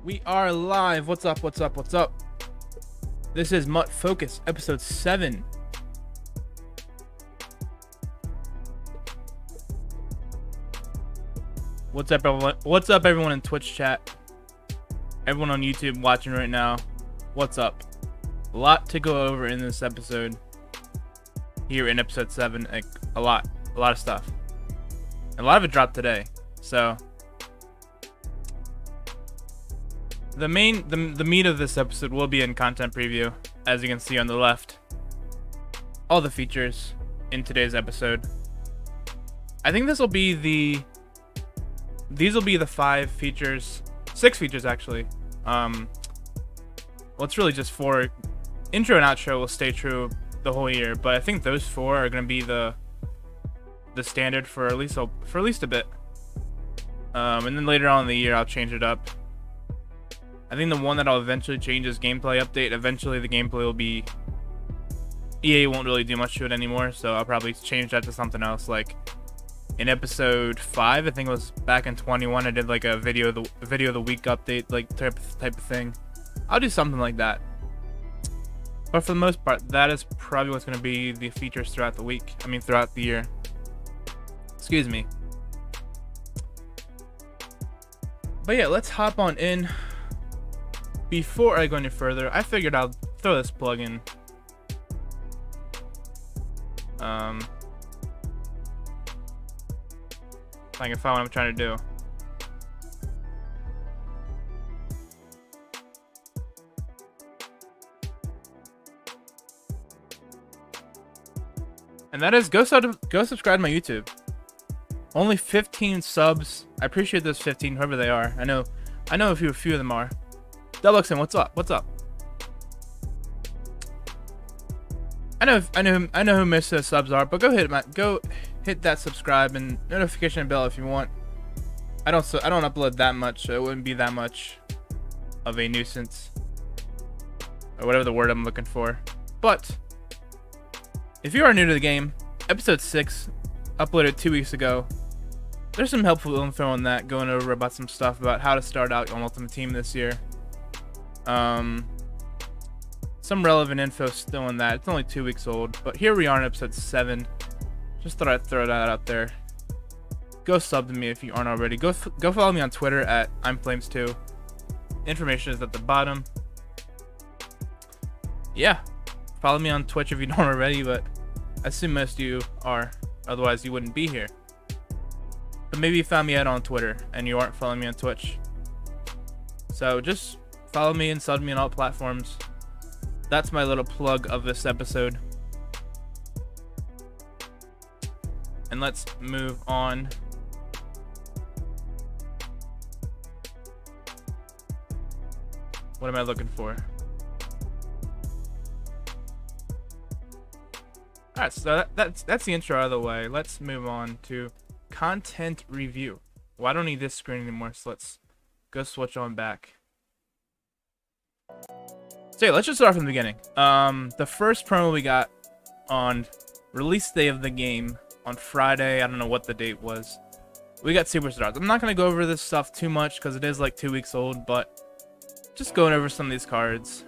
We are live. What's up? What's up? What's up? This is MUTFocus, episode 7. What's up, everyone? What's up, everyone in Twitch chat? Everyone on YouTube watching right now. What's up? A lot to go over in this episode. Here in episode 7, like a lot of stuff. And a lot of it dropped today. So the meat of this episode will be in content preview, as you can see on the left. All the features in today's episode. I think these will be the 5 features, 6 features actually. Well, it's really just 4. Intro and outro will stay true the whole year, but I think those 4 are gonna be the standard for at least a bit. And then later on in the year, I'll change it up. I think the one that I'll eventually change is gameplay update. Eventually, the gameplay will be... EA won't really do much to it anymore, so I'll probably change that to something else. Like, in episode 5, I think it was back in 21, I did like a video of the week update, like type of thing. I'll do something like that. But for the most part, that is probably what's going to be the features throughout the week. I mean, throughout the year. Excuse me. But yeah, let's hop on in. Before I go any further, I figured I'll throw this plug in. If I can find what I'm trying to do. And that is go subscribe to my YouTube. Only 15 subs. I appreciate those 15, whoever they are. I know a few of them are. Deluxon, what's up? What's up? I know who most of the subs are, but go hit that subscribe and notification bell if you want. I don't upload that much, so it wouldn't be that much of a nuisance, or whatever the word I'm looking for. But if you are new to the game, episode 6, uploaded 2 weeks ago. There's some helpful info on that, going over about some stuff about how to start out on Ultimate Team this year. Some relevant info still in that. It's only 2 weeks old, but here we are in episode 7. Just thought I'd throw that out there. Go sub to me if you aren't already. Go follow me on Twitter at I'mFlames2. Information is at the bottom. Yeah, follow me on Twitch if you don't already, but I assume most of you are. Otherwise, you wouldn't be here. But maybe you found me out on Twitter and you aren't following me on Twitch. So just follow me and sub me on all platforms. That's my little plug of this episode. And let's move on. What am I looking for? Alright, so that's the intro out of the way. Let's move on to content review. Well, I don't need this screen anymore, so let's go switch on back. So yeah, let's just start from the beginning. The first promo we got on release day of the game on Friday. I don't know what the date was. We got Superstars. I'm not going to go over this stuff too much because it is like 2 weeks old, but just going over some of these cards.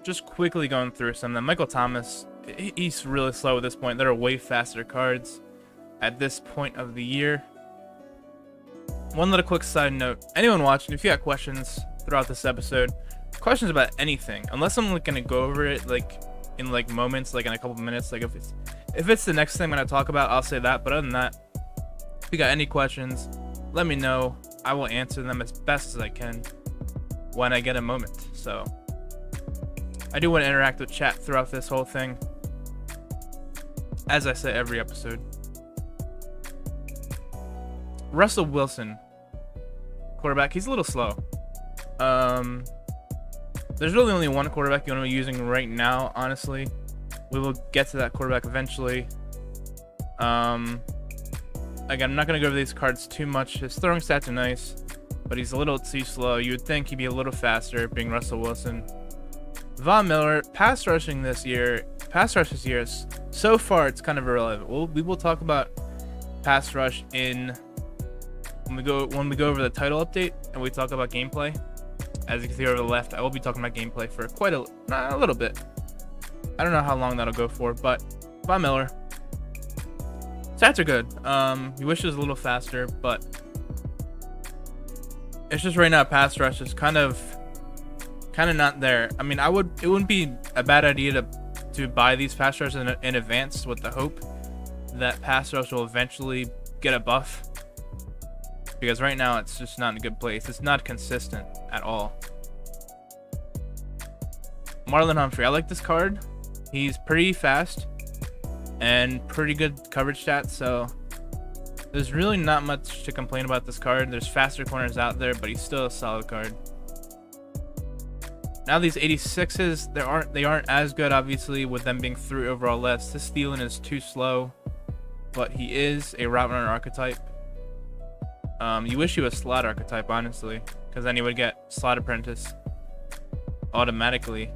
Just quickly going through some of them. Michael Thomas, he's really slow at this point. There are way faster cards at this point of the year. One little quick side note. Anyone watching, if you got questions throughout this episode, questions about anything, unless I'm like gonna go over it like in like moments, like in a couple minutes, like if it's the next thing I'm gonna talk about, I'll say that. But other than that, if you got any questions, let me know. I will answer them as best as I can when I get a moment. So I do want to interact with chat throughout this whole thing, as I say every episode. Russell Wilson, quarterback. He's a little slow. There's really only one quarterback you want to be using right now, honestly. We will get to that quarterback eventually. Again, I'm not going to go over these cards too much. His throwing stats are nice, but he's a little too slow. You would think he'd be a little faster, being Russell Wilson. Von Miller, pass rushing this year. Pass rush this year, so far, it's kind of irrelevant. We will talk about pass rush in when we go over the title update and we talk about gameplay. As you can see over the left, I will be talking about gameplay for quite a little bit. I don't know how long that'll go for, but Von Miller. Stats are good. You wish it was a little faster, but it's just right now pass rush is kind of not there. I mean, it wouldn't be a bad idea to buy these pass rushes in advance with the hope that pass rush will eventually get a buff. Because right now it's just not in a good place. It's not consistent at all. Marlon Humphrey. I like this card. He's pretty fast and pretty good coverage stats, so there's really not much to complain about this card. There's faster corners out there, but he's still a solid card. Now these 86s, they aren't as good, obviously, with them being 3 overall less. This Thielen is too slow, but he is a route runner archetype. You wish he was slot archetype, honestly, because then he would get slot apprentice automatically.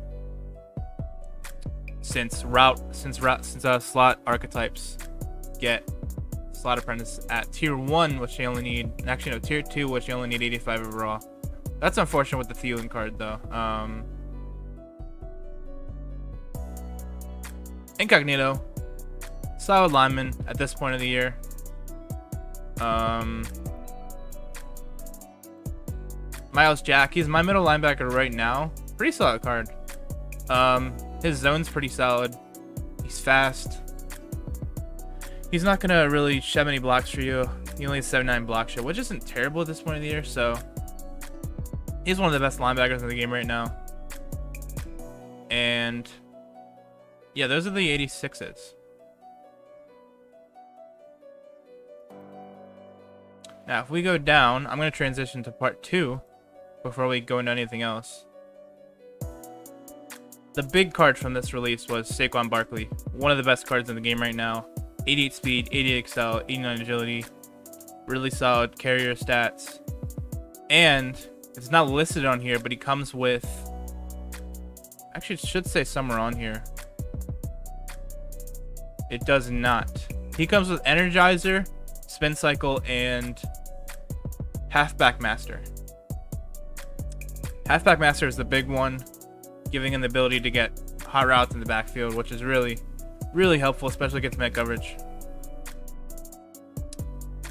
Since slot archetypes get slot apprentice at tier 1, which you only need, actually no, tier 2, which you only need 85 overall. That's unfortunate with the Thielen card, though. Incognito, solid lineman at this point of the year. Miles Jack, he's my middle linebacker right now. Pretty solid card. His zone's pretty solid. He's fast. He's not gonna really shove any blocks for you. He only has 79 block share, which isn't terrible at this point of the year. So he's one of the best linebackers in the game right now. And yeah, those are the 86s. Now, if we go down, I'm gonna transition to part 2 before we go into anything else. The big card from this release was Saquon Barkley, one of the best cards in the game right now. 88 speed, 88 excel, 89 agility, really solid carrier stats. And it's not listed on here, but he comes with, actually it should say somewhere on here. It does not. He comes with Energizer, Spin Cycle, and Halfback Master. Halfback Master is the big one, giving him the ability to get hot routes in the backfield, which is really, really helpful, especially against man coverage.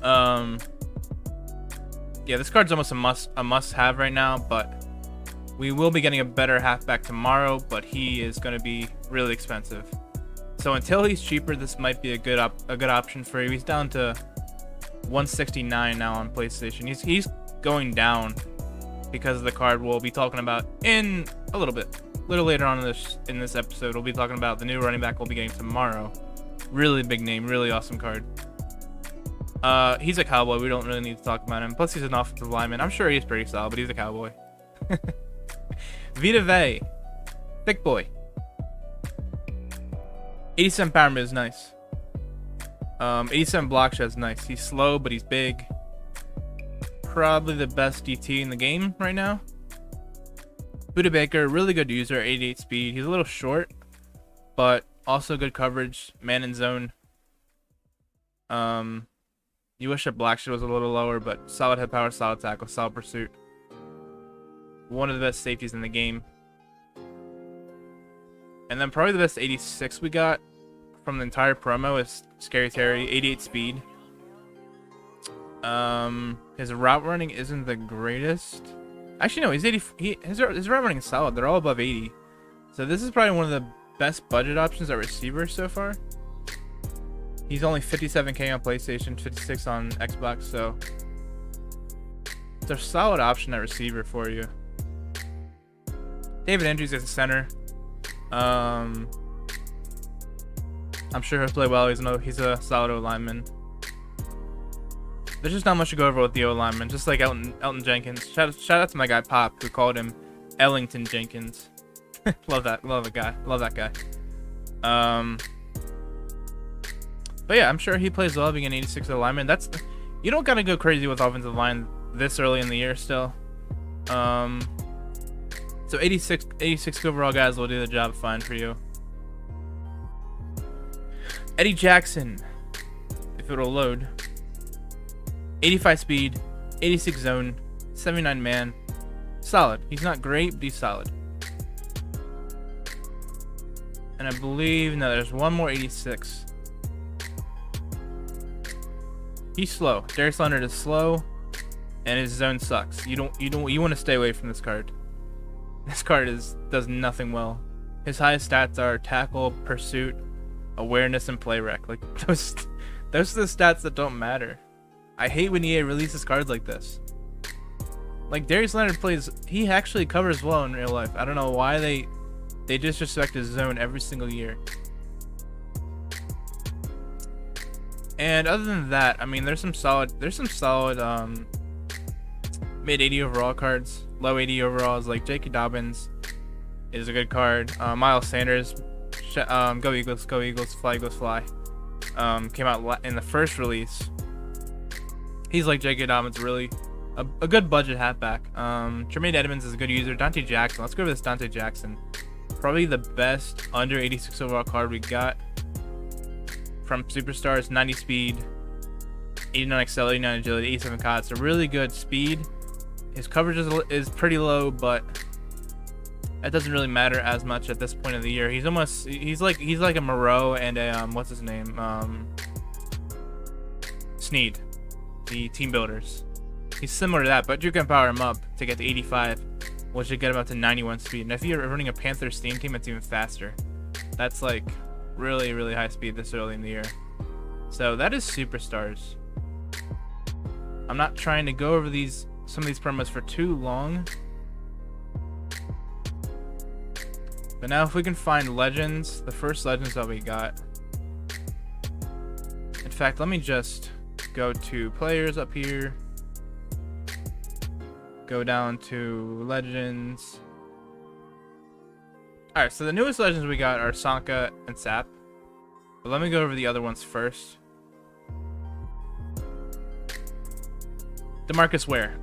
Yeah, this card's almost a must-have right now, but we will be getting a better halfback tomorrow, but he is going to be really expensive. So until he's cheaper, this might be a good option for you. He's down to 169 now on PlayStation. He's going down because of the card we'll be talking about in a little later on in this episode. We'll be talking about the new running back we'll be getting tomorrow. Really big name, really awesome card. He's a Cowboy. We don't really need to talk about him. Plus, he's an offensive lineman. I'm sure he's pretty solid, but he's a Cowboy. Vita Vea, thick boy. 87 power mid is nice. 87 block shot is nice. He's slow, but he's big. Probably the best DT in the game right now. Buda Baker, really good user, 88 speed. He's a little short, but also good coverage, man in zone. You wish that black shit was a little lower, but solid head power, solid tackle, solid pursuit. One of the best safeties in the game. And then probably the best 86 we got from the entire promo is Scary Terry, 88 speed. His route running isn't the greatest. Actually, no, he's 80. His route running is solid. They're all above 80. So this is probably one of the best budget options at receiver so far. He's only 57k on PlayStation, 56 on Xbox, so it's a solid option at receiver for you. David Andrews is a center. I'm sure he'll play well. He's a solid O-lineman. There's just not much to go over with the O-lineman, just like Elton Jenkins. Shout out to my guy Pop, who called him Ellington Jenkins. Love that guy. But yeah, I'm sure he plays well being an 86 O-lineman. You don't gotta go crazy with offensive line this early in the year still. So 86 overall guys will do the job fine for you. Eddie Jackson, if it'll load. 85 speed, 86 zone, 79 man. Solid. He's not great, but he's solid. And I believe, no, there's one more 86. He's slow. Darius Leonard is slow, and his zone sucks. You want to stay away from this card. This card does nothing well. His highest stats are tackle, pursuit, awareness, and play rec. Like those are the stats that don't matter. I hate when EA releases cards like this. Like Darius Leonard he actually covers well in real life. I don't know why they disrespect his zone every single year. And other than that, I mean, there's some solid mid 80 overall cards, low 80 overalls. Like J.K. Dobbins is a good card. Miles Sanders, go Eagles, fly Eagles, fly. Came out in the first release. He's like J.K. Dobbins, really a good budget halfback. Tremaine Edmonds is a good user. Dante Jackson, let's go over this Dante Jackson. Probably the best under 86 overall card we got from Superstars. 90 speed, 89 XL, 89 agility, 87 COD. So really good speed. His coverage is pretty low, but that doesn't really matter as much at this point of the year. He's like a Moreau and a what's his name? Sneed, the team builders. He's similar to that, but you can power him up to get to 85, which should get him up to 91 speed. And if you're running a Panthers Steam team, it's even faster. That's like really, really high speed this early in the year. So that is Superstars. I'm not trying to go over some of these promos for too long. But now if we can find Legends, the first Legends that we got. In fact, let me just go to players up here. Go down to Legends. Alright, so the newest Legends we got are Sanka and Sap. But let me go over the other ones first. DeMarcus Ware.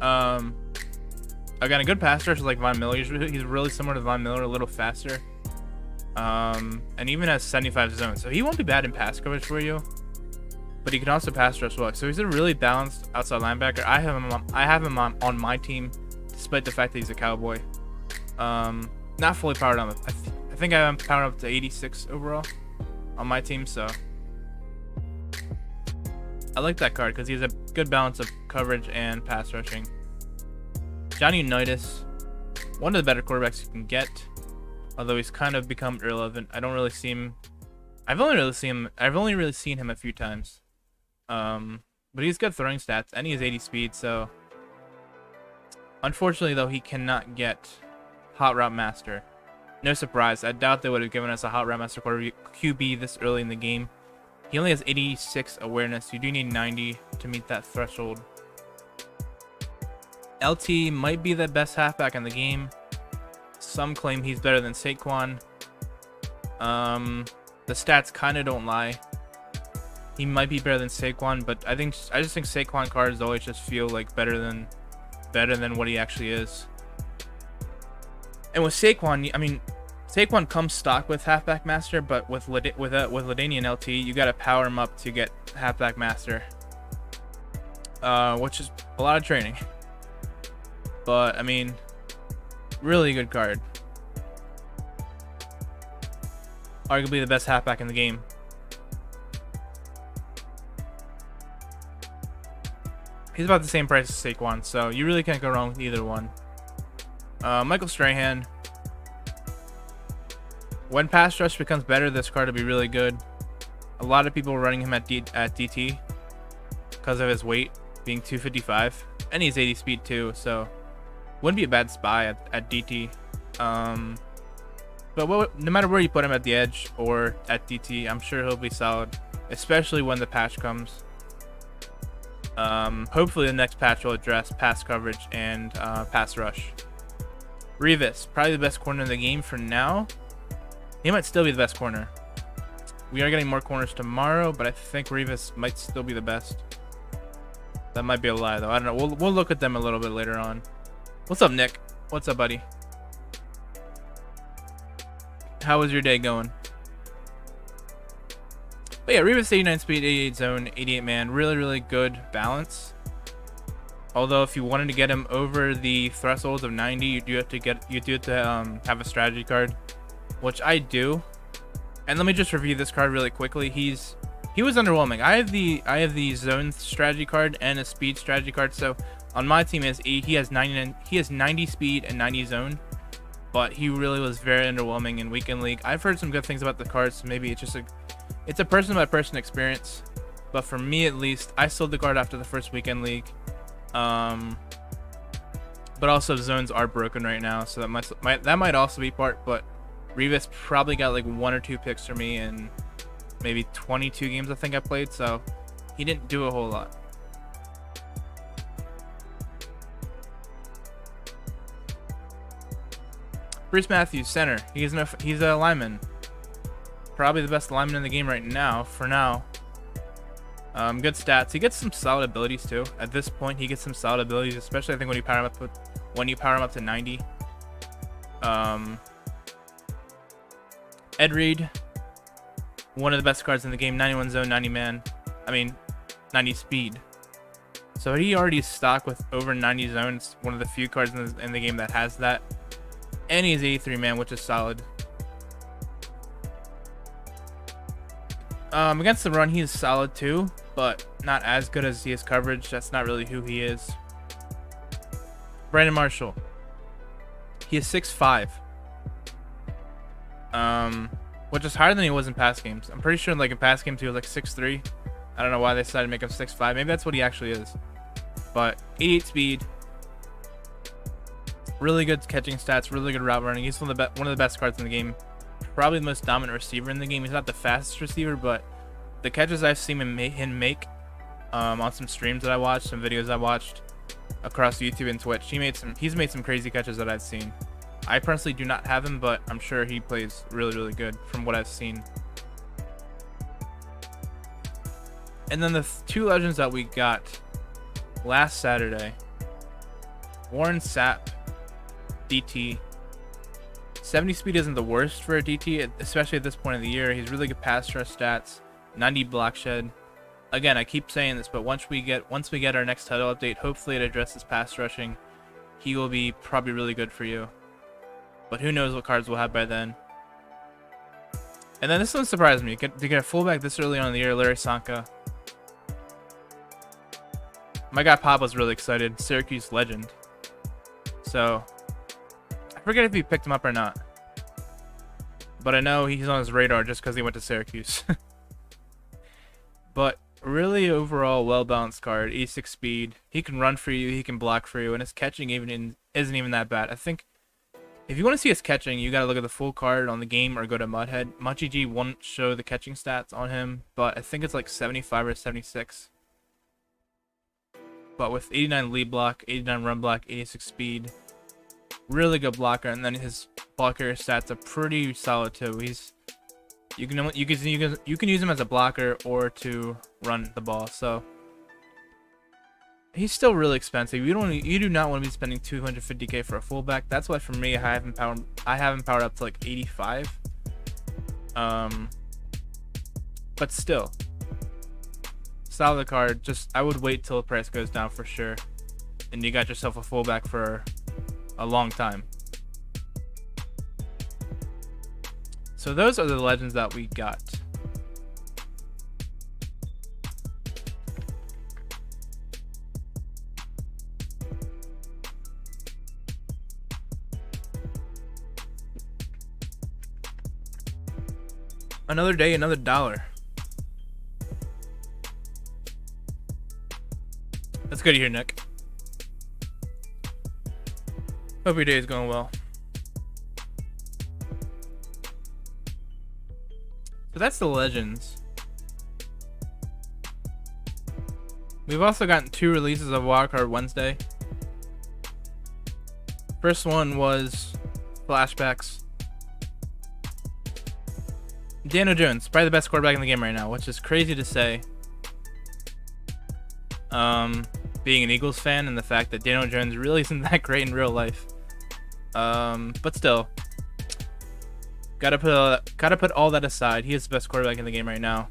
Again, a good pass rush is like Von Miller. He's really similar to Von Miller, a little faster. And even has 75 zones. So he won't be bad in pass coverage for you. But he can also pass rush well. So he's a really balanced outside linebacker. I have him on my team, despite the fact that he's a Cowboy. Not fully powered on. I think I am powered up to 86 overall on my team. So I like that card because he has a good balance of coverage and pass rushing. Johnny Unitas, one of the better quarterbacks you can get, although he's kind of become irrelevant. I don't really see him. I've only really seen him a few times. But he's got throwing stats and he has 80 speed. So unfortunately, though, he cannot get Hot Route Master. No surprise. I doubt they would have given us a Hot Route Master QB this early in the game. He only has 86 awareness. You do need 90 to meet that threshold. LT might be the best halfback in the game. Some claim he's better than Saquon. The stats kind of don't lie. He might be better than Saquon, but I just think Saquon cards always just feel like better than what he actually is. And with Saquon, I mean, Saquon comes stock with halfback master, but with LaDainian LT, you got to power him up to get halfback master, which is a lot of training. But I mean, really good card. Arguably the best halfback in the game. He's about the same price as Saquon, so you really can't go wrong with either one. Michael Strahan. When pass rush becomes better, this card will be really good. A lot of people are running him at DT because of his weight being 255, and he's 80 speed too, so wouldn't be a bad spy at DT. But no matter where you put him at the edge or at DT, I'm sure he'll be solid, especially when the patch comes. Hopefully the next patch will address pass coverage and pass rush. Revis, probably the best corner in the game for now. He might still be the best corner. We are getting more corners tomorrow, but I think Revis might still be the best. That might be a lie, though. I don't know. We'll look at them a little bit later on. What's up, Nick? What's up, buddy? How was your day going? But yeah, Revis 89 speed, 88 zone, 88 man. Really, really good balance. Although if you wanted to get him over the thresholds of 90, you do have to have a strategy card, which I do. And let me just review this card really quickly. He was underwhelming. I have the zone strategy card and a speed strategy card. So on my team he has 90 speed and 90 zone, but he really was very underwhelming in weekend league. I've heard some good things about the card, so maybe it's a person by person experience. But for me at least, I sold the card after the first weekend league. But also zones are broken right now, so that might also be part. But Revis probably got like 1 or 2 picks for me in maybe 22 games I think I played, so he didn't do a whole lot. Bruce Matthews, center. He's a lineman. Probably the best lineman in the game right now, for now. Good stats. He gets some solid abilities too. At this point, he gets some solid abilities, especially I think when you power him up to 90. Ed Reed, one of the best cards in the game. 91 zone, 90 man. 90 speed. So he already is stocked with over 90 zones. One of the few cards in the game that has that. And he's 83 man, which is solid. Against the run, he's solid too, but not as good as he is coverage. That's not really who he is. Brandon Marshall. He is 6'5". Which is higher than he was in past games. I'm pretty sure like in past games he was like 6'3". I don't know why they decided to make him 6'5". Maybe that's what he actually is. But 88 speed. Really good catching stats, really good route running. He's one of the best cards in the game. Probably the most dominant receiver in the game. He's not the fastest receiver, but the catches I've seen him make on some streams that I watched, some videos I watched across YouTube and Twitch, he's made some crazy catches that I've seen. I personally do not have him, but I'm sure he plays really, really good from what I've seen. And then the 2 legends that we got last Saturday. Warren Sapp, DT. 70 speed isn't the worst for a DT, especially at this point of the year. He's really good pass rush stats, 90 block shed. Again, I keep saying this, but once we get our next title update, hopefully it addresses pass rushing. He will be probably really good for you. But who knows what cards we'll have by then. And then this one surprised me. To get a fullback this early on in the year, Larry Sanka. My guy Pop was really excited. Syracuse legend. So I forget if he picked him up or not. But I know he's on his radar just because he went to Syracuse. But really overall well-balanced card. 86 speed. He can run for you. He can block for you. And his catching isn't even that bad. I think if you want to see his catching, you got to look at the full card on the game or go to Mudhead. MuTFocus won't show the catching stats on him, but I think it's like 75 or 76. But with 89 lead block, 89 run block, 86 speed, really good blocker, and then his ball carrier stats are pretty solid too. You can use him as a blocker or to run the ball. So he's still really expensive. You do not want to be spending 250k for a fullback. That's why for me I have him powered up to like 85. But still, solid card. Just I would wait till the price goes down for sure, and you got yourself a fullback for a long time. So those are the legends that we got. Another day, another dollar. That's good to hear, Nick. Hope your day is going well. So that's the legends. We've also gotten 2 releases of Wildcard Wednesday. First one was flashbacks. Daniel Jones, probably the best quarterback in the game right now, which is crazy to say. Being an Eagles fan and the fact that Daniel Jones really isn't that great in real life. But still, gotta put all that aside. He is the best quarterback in the game right now.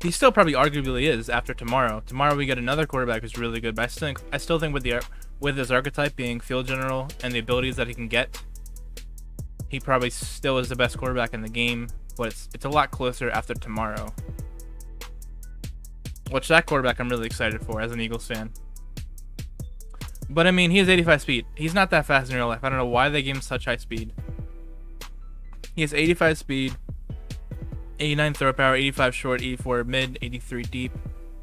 He still probably arguably is after tomorrow. Tomorrow we get another quarterback who's really good, but I still think with his archetype being field general and the abilities that he can get, he probably still is the best quarterback in the game. But it's a lot closer after tomorrow. Which that quarterback I'm really excited for as an Eagles fan. But I mean, he has 85 speed. He's not that fast in real life. I don't know why they gave him such high speed. He has 85 speed, 89 throw power, 85 short, 84 mid, 83 deep,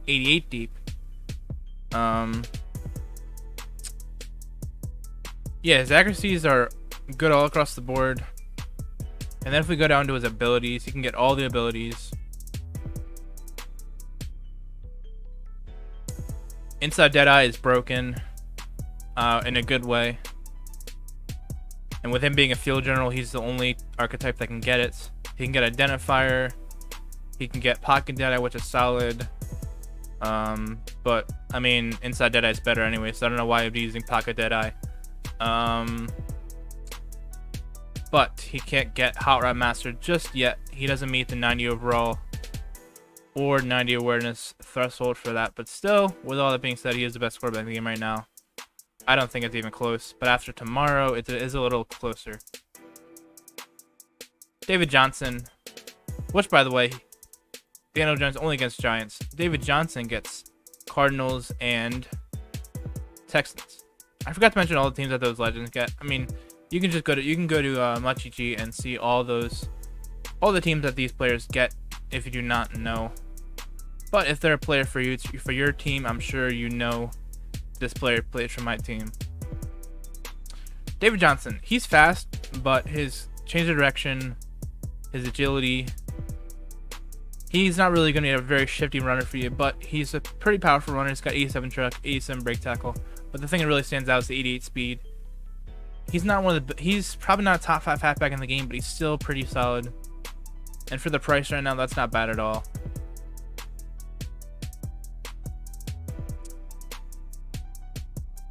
88 deep. Yeah, his accuracies are good all across the board. And then if we go down to his abilities, he can get all the abilities. Inside Deadeye is broken in a good way. And with him being a field general, he's the only archetype that can get it. He can get Identifier. He can get Pocket Deadeye, which is solid. But, I mean, Inside Deadeye is better anyway, so I don't know why I'd be using Pocket Deadeye. But he can't get Hot Rod Master just yet. He doesn't meet the 90 overall or 90 awareness threshold for that. But still, with all that being said, he is the best quarterback in the game right now. I don't think it's even close. But after tomorrow, it is a little closer. David Johnson, which, by the way, Daniel Jones only against Giants. David Johnson gets Cardinals and Texans. I forgot to mention all the teams that those legends get. I mean, you can just go to MUTFocus and see all the teams that these players get if you do not know. But if they're a player for you, for your team, I'm sure you know this player plays for my team. David Johnson, he's fast, but his change of direction, his agility, he's not really going to be a very shifty runner for you, but he's a pretty powerful runner. He's got 87 truck, 87 brake tackle. But the thing that really stands out is the 88 speed. He's probably not a top 5 halfback in the game, but he's still pretty solid. And for the price right now, that's not bad at all.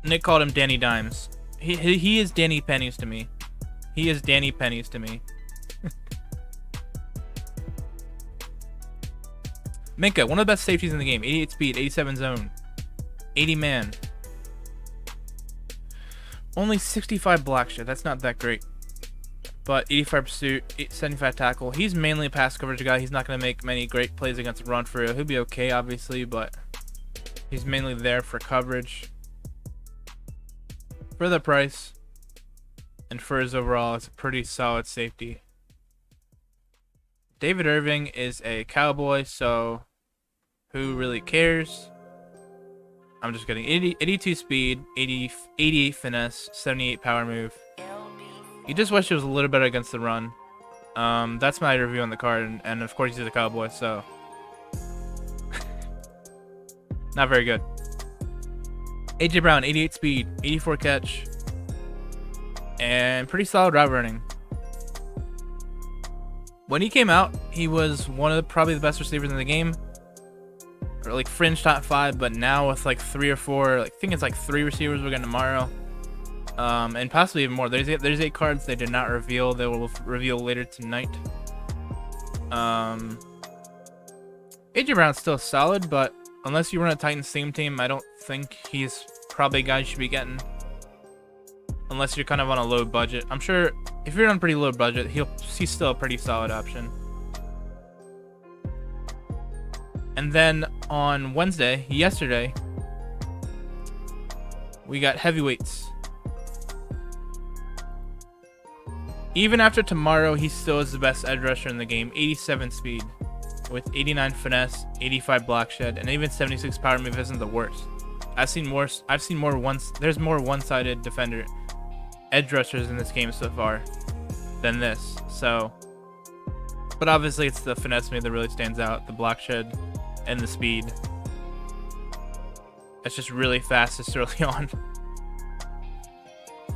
Nick called him Danny Dimes. He is Danny Pennies to me. He is Danny Pennies to me. Minka, one of the best safeties in the game. 88 speed, 87 zone, 80 man. Only 65 block shit. That's not that great. But 85 pursuit, 75 tackle. He's mainly a pass coverage guy. He's not going to make many great plays against the run for real. He'll be okay, obviously, but he's mainly there for coverage. For the price and for his overall, it's a pretty solid safety. David Irving is a Cowboy, so who really cares? I'm just getting 82 speed, 80 finesse, 78 power move. You just wish it was a little better against the run. That's my review on the card, and of course he's a Cowboy, so not very good. AJ Brown, 88 speed, 84 catch, and pretty solid route running. When he came out, he was one of probably the best receivers in the game, or like fringe top 5. But now with like 3 or 4, I think it's like 3 receivers we're getting tomorrow, and possibly even more. There's 8 cards they did not reveal. They will reveal later tonight. AJ Brown's still solid, but unless you run a Titans theme team, I don't think he's probably a guy you should be getting. Unless you're kind of on a low budget. I'm sure if you're on a pretty low budget, he's still a pretty solid option. And then on yesterday, we got heavyweights. Even after tomorrow, he still is the best edge rusher in the game. 87 speed with 89 finesse, 85 block shed, and even 76 power move isn't the worst. There's more one-sided defender edge rushers in this game so far than this. So, but obviously it's the finesse move that really stands out, the block shed and the speed. It's just really fast this early on.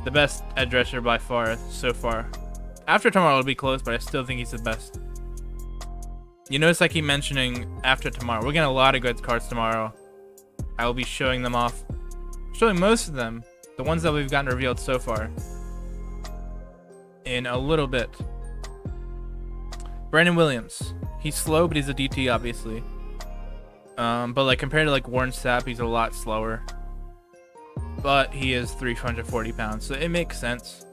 The best edge rusher by far so far. After tomorrow it'll be close, but I still think he's the best. You notice I keep mentioning after tomorrow. We're getting a lot of good cards tomorrow. I will be showing them off. Showing most of them. The ones that we've gotten revealed so far. In a little bit. Brandon Williams. He's slow, but he's a DT, obviously. But like compared to like Warren Sapp, he's a lot slower. But he is 340 pounds, so it makes sense.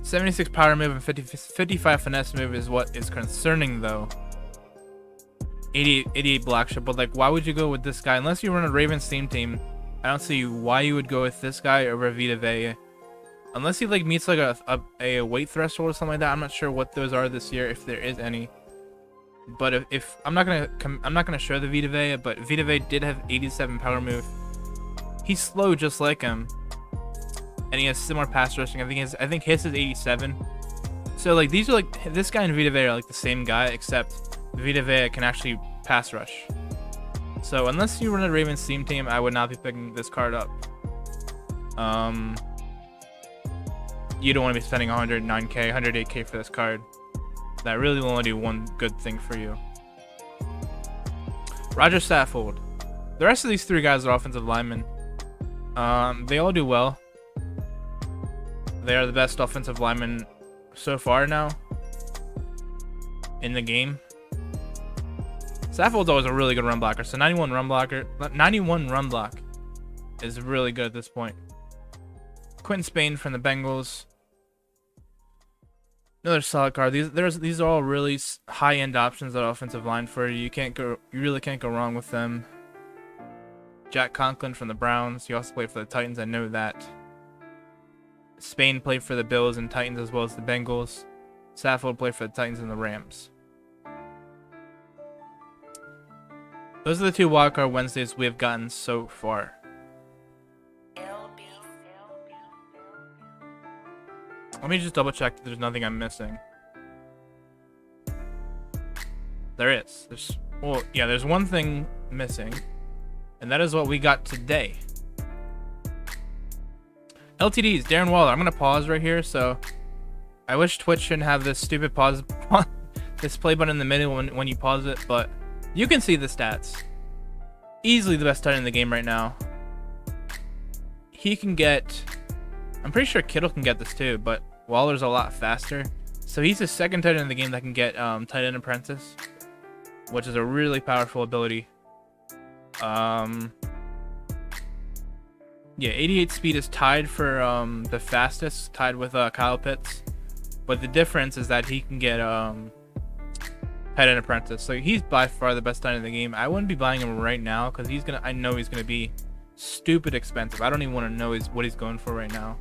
76 power move and 55 finesse move is what is concerning though. 88 black shot, but like why would you go with this guy? Unless you run a Ravens team, I don't see why you would go with this guy over Vita Vea. Unless he like meets like a weight threshold or something like that. I'm not sure what those are this year, if there is any. But if I'm not gonna show the Vita Vea, but Vita Vea did have 87 power move. He's slow just like him, and he has similar pass rushing. I think his is 87. So like these are like this guy and Vita Vea are like the same guy, except Vita Vea can actually pass rush. So unless you run a Ravens team, I would not be picking this card up. You don't want to be spending 109k, 108k for this card. That really will only do one good thing for you. Roger Saffold. The rest of these three guys are offensive linemen. They all do well. They are the best offensive linemen so far now in the game. Saffold's always a really good run blocker, so 91 run block is really good at this point. Quentin Spain from the Bengals. Another solid card. These are all really high-end options at offensive line for you. You really can't go wrong with them. Jack Conklin from the Browns. He also played for the Titans. I know that. Spain played for the Bills and Titans as well as the Bengals. Saffold played for the Titans and the Rams. Those are the two wildcard Wednesdays we have gotten so far. Let me just double check that there's nothing I'm missing. There is. There's one thing missing, and that is what we got today. LTDs, Darren Waller. I'm gonna pause right here. So I wish Twitch shouldn't have this stupid pause, this play button in the middle when you pause it, but you can see the stats. Easily the best tight end in the game right now. He can get, I'm pretty sure Kittle can get this too, but Waller's a lot faster. So he's the second tight end in the game that can get tight end apprentice, which is a really powerful ability. Yeah, 88 speed is tied for the fastest, tied with Kyle Pitts. But the difference is that he can get tight end apprentice. So he's by far the best tight end in the game. I wouldn't be buying him right now because I know he's gonna be stupid expensive. I don't even want to know what he's going for right now.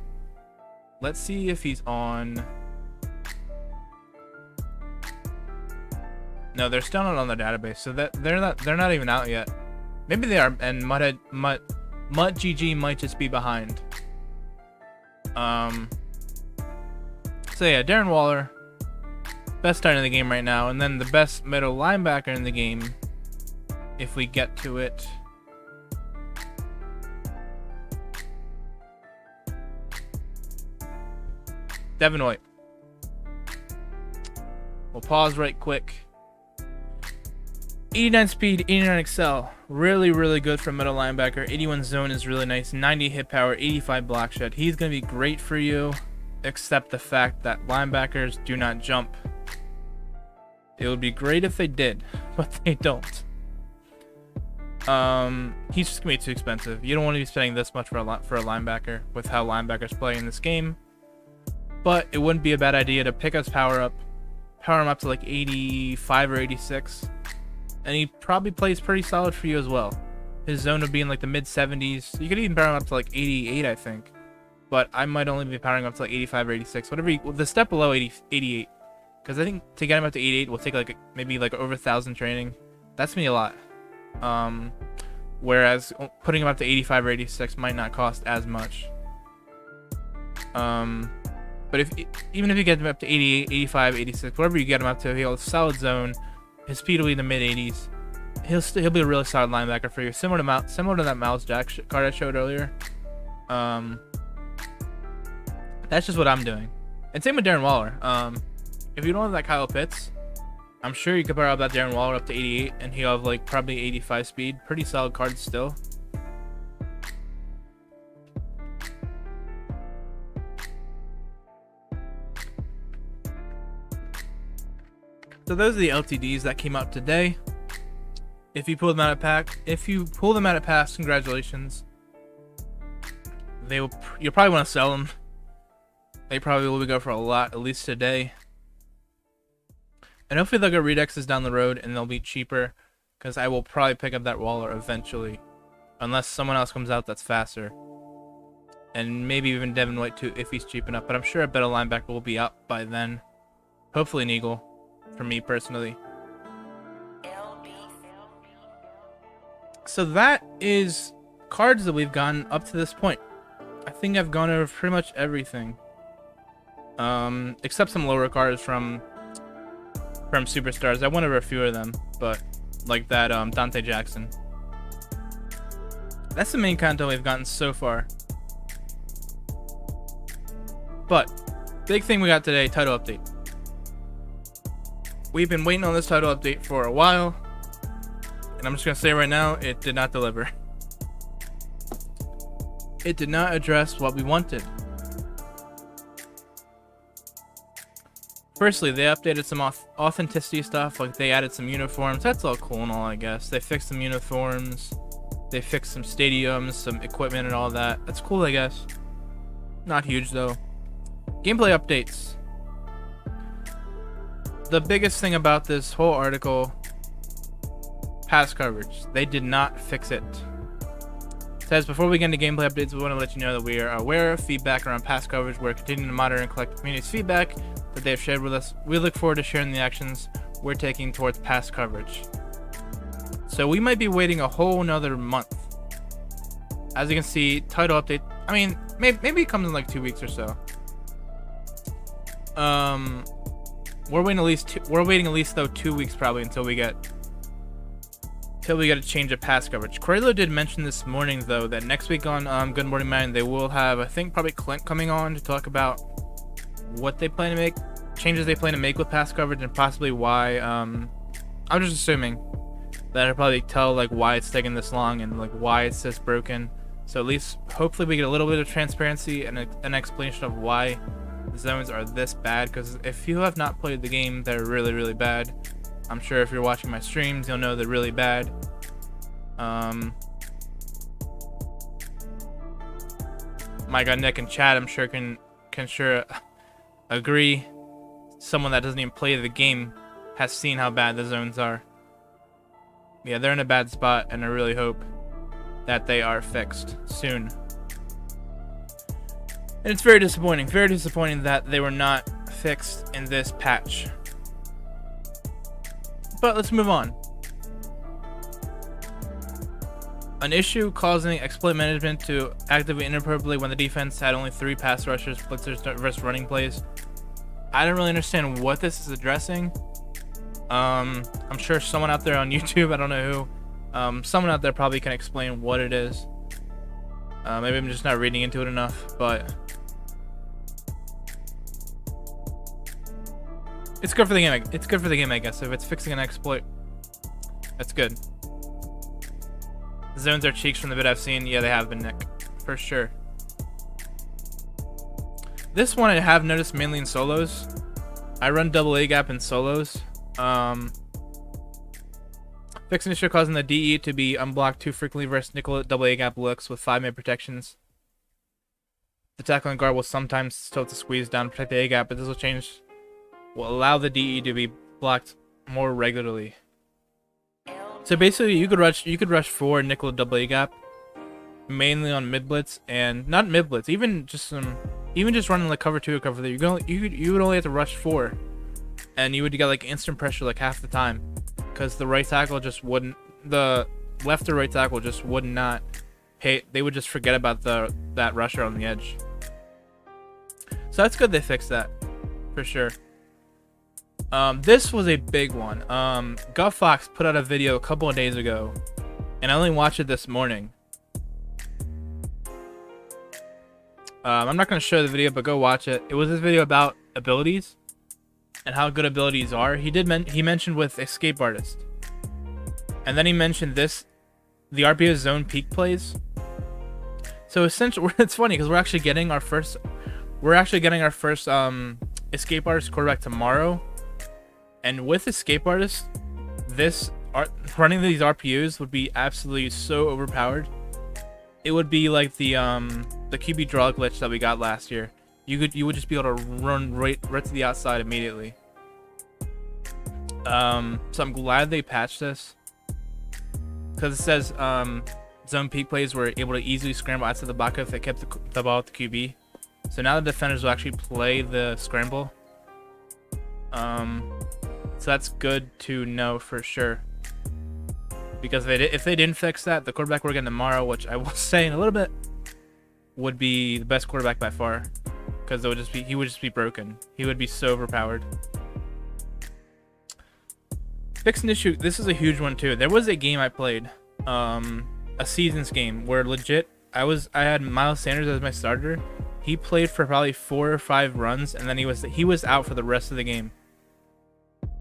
Let's see if he's on. No, they're still not on the database, so that they're not even out yet. Maybe they are, and MUTGG might just be behind. So yeah, Darren Waller, best tight end in the game right now, and then the best middle linebacker in the game, if we get to it. Devin White. We'll pause right quick. 89 speed, 89 excel. Really, really good for middle linebacker. 81 zone is really nice. 90 hit power, 85 block shed. He's going to be great for you, except the fact that linebackers do not jump. It would be great if they did, but they don't. He's just going to be too expensive. You don't want to be spending this much for a linebacker with how linebackers play in this game. But it wouldn't be a bad idea to pick his power him up to like 85 or 86. And he probably plays pretty solid for you as well. His zone would be in like the mid 70s. You could even power him up to like 88, I think. But I might only be powering up to like 85 or 86. The step below 88. Because I think to get him up to 88 will take like maybe like over 1,000 training. That's gonna be a lot. Whereas putting him up to 85 or 86 might not cost as much. But even if you get him up to 88, 85, 86, whatever you get him up to, he'll have a solid zone. His speed will be in the mid 80s. He'll be a really solid linebacker for you, similar to that Miles Jack card I showed earlier. That's just what I'm doing. And same with Darren Waller. If you don't have that Kyle Pitts, I'm sure you could power up that Darren Waller up to 88, and he'll have like probably 85 speed. Pretty solid card still. So those are the LTDs that came out today. If you pull them out of packs, congratulations. You'll probably want to sell them. They probably will go for a lot, at least today. And hopefully they'll get redexes down the road and they'll be cheaper, because I will probably pick up that Waller eventually, unless someone else comes out that's faster. And maybe even Devin White too, if he's cheap enough. But I'm sure a better linebacker will be out by then. Hopefully an Eagle, for me personally. So that is cards that we've gotten up to this point. I think I've gone over pretty much everything. Except some lower cards from Superstars. I went over a few of them, but like that Dante Jackson. That's the main content we've gotten so far. But big thing we got today, title update. We've been waiting on this title update for a while, and I'm just gonna say right now, it did not deliver. It did not address what we wanted. Firstly, they updated some authenticity stuff, like they added some uniforms. That's all cool and all, I guess. They fixed some uniforms. They fixed some stadiums, some equipment and all that. That's cool, I guess. Not huge, though. Gameplay updates. The biggest thing about this whole article, pass coverage. They did not fix it. It says, before we get into gameplay updates, we want to let you know that we are aware of feedback around pass coverage. We're continuing to monitor and collect the community's feedback that they have shared with us. We look forward to sharing the actions we're taking towards pass coverage. So we might be waiting a whole nother month. As you can see, title update. I mean, maybe it comes in like 2 weeks or so. We're waiting at least though 2 weeks probably until we get a change of pass coverage. Corello did mention this morning though that next week on Good Morning Man they will have, I think, probably Clint coming on to talk about what they plan to make, changes they plan to make with pass coverage, and possibly why. I'm just assuming that I'll probably tell like why it's taking this long and like why it's this broken. So at least hopefully we get a little bit of transparency and an explanation of why the zones are this bad, because if you have not played the game, they're really, really bad. I'm sure if you're watching my streams, you'll know they're really bad. My guy Nick and Chad, I'm sure can sure agree. Someone that doesn't even play the game has seen how bad the zones are. Yeah, they're in a bad spot, and I really hope that they are fixed soon. And it's very disappointing that they were not fixed in this patch. But let's move on. An issue causing exploit management to activate inappropriately when the defense had only 3 pass rushers, blitzers versus running plays. I don't really understand what this is addressing. I'm sure someone out there on YouTube, I don't know who, someone out there probably can explain what it is. Maybe I'm just not reading into it enough, but it's good for the game. It's good for the game, I guess. If it's fixing an exploit, that's good. The zones are cheeks from the bit I've seen. Yeah, they have been, Nick, for sure. This one I have noticed mainly in solos. I run double A gap in solos. Fixing issue causing the DE to be unblocked too frequently versus nickel double A gap looks with 5-man protections. The tackling guard will sometimes still have to squeeze down to protect the A gap, but this will allow the DE to be blocked more regularly. So basically, you could rush 4 nickel double A gap, mainly on mid blitz, and not mid blitz, even just running like cover 2 or cover 3. You would only have to rush 4, and you would get like instant pressure like half the time, because the right tackle just wouldn't, the left or right tackle just would not pay. They would just forget about that rusher on the edge. So that's good they fixed that, for sure. This was a big one. MUTFocus put out a video a couple of days ago, and I only watched it this morning. I'm not going to show the video, but go watch it. It was this video about abilities and how good abilities are. He mentioned with Escape Artist, and then he mentioned the RPO zone peak plays. So essentially, it's funny because we're actually getting our first Escape Artist quarterback tomorrow. And with Escape Artist, this running these RPUs would be absolutely so overpowered. It would be like the QB draw glitch that we got last year. You would just be able to run right to the outside immediately. So I'm glad they patched this, because it says zone peak plays were able to easily scramble outside the block if they kept the ball at the QB. So now the defenders will actually play the scramble. So that's good to know for sure. Because if they didn't fix that, the quarterback we're getting tomorrow, which I will say in a little bit, would be the best quarterback by far. Because he would just be broken. He would be so overpowered. Fix an issue. This is a huge one too. There was a game I played, a seasons game, where legit I had Miles Sanders as my starter. He played for probably 4 or 5 runs, and then he was out for the rest of the game.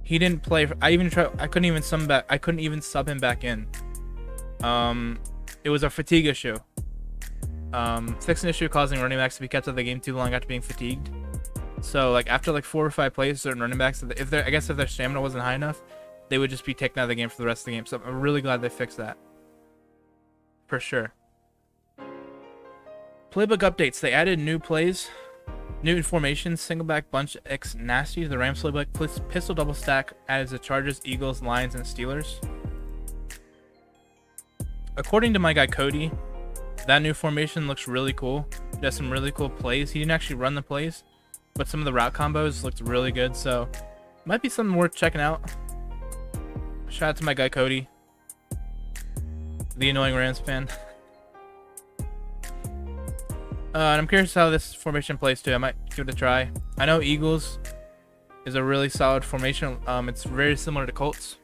He didn't play. I couldn't even sub him back in. It was a fatigue issue. Fix an issue causing running backs to be kept out of the game too long after being fatigued. So like after like 4 or 5 plays, certain running backs, if their stamina wasn't high enough, they would just be taken out of the game for the rest of the game. So I'm really glad they fixed that. For sure. Playbook updates. They added new plays, new formations, single back bunch X nasty. The Rams playbook, pistol double stack added the Chargers, Eagles, Lions, and Steelers. According to my guy Cody, that new formation looks really cool. It does some really cool plays. He didn't actually run the plays, but some of the route combos looked really good. So might be something worth checking out. Shout out to my guy Cody, the annoying Rams fan. And I'm curious how this formation plays too. I might give it a try. I know Eagles is a really solid formation. It's very similar to Colts.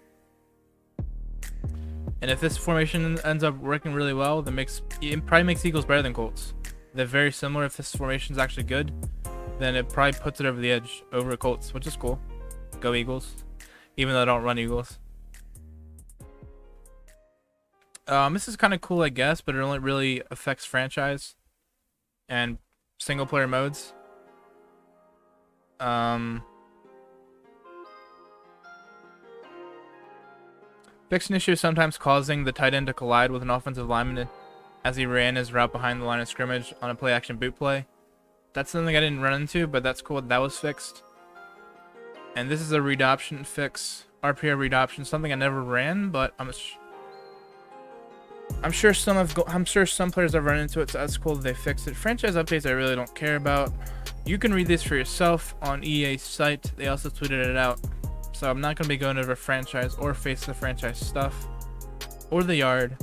And if this formation ends up working really well, it probably makes Eagles better than Colts. They're very similar. If this formation is actually good, then it probably puts it over the edge over Colts, which is cool. Go Eagles, even though I don't run Eagles. This is kind of cool, I guess, but it only really affects franchise and single player modes. Fix an issue sometimes causing the tight end to collide with an offensive lineman as he ran his route behind the line of scrimmage on a play action boot play. That's something I didn't run into, but that's cool. That was fixed. And this is a read option fix, RPO read option, something I never ran, but I'm sure some players have run into it, so that's cool that they fixed it. Franchise updates I really don't care about. You can read this for yourself on EA's site. They also tweeted it out. So I'm not going to be going over franchise or face the franchise stuff or the yard.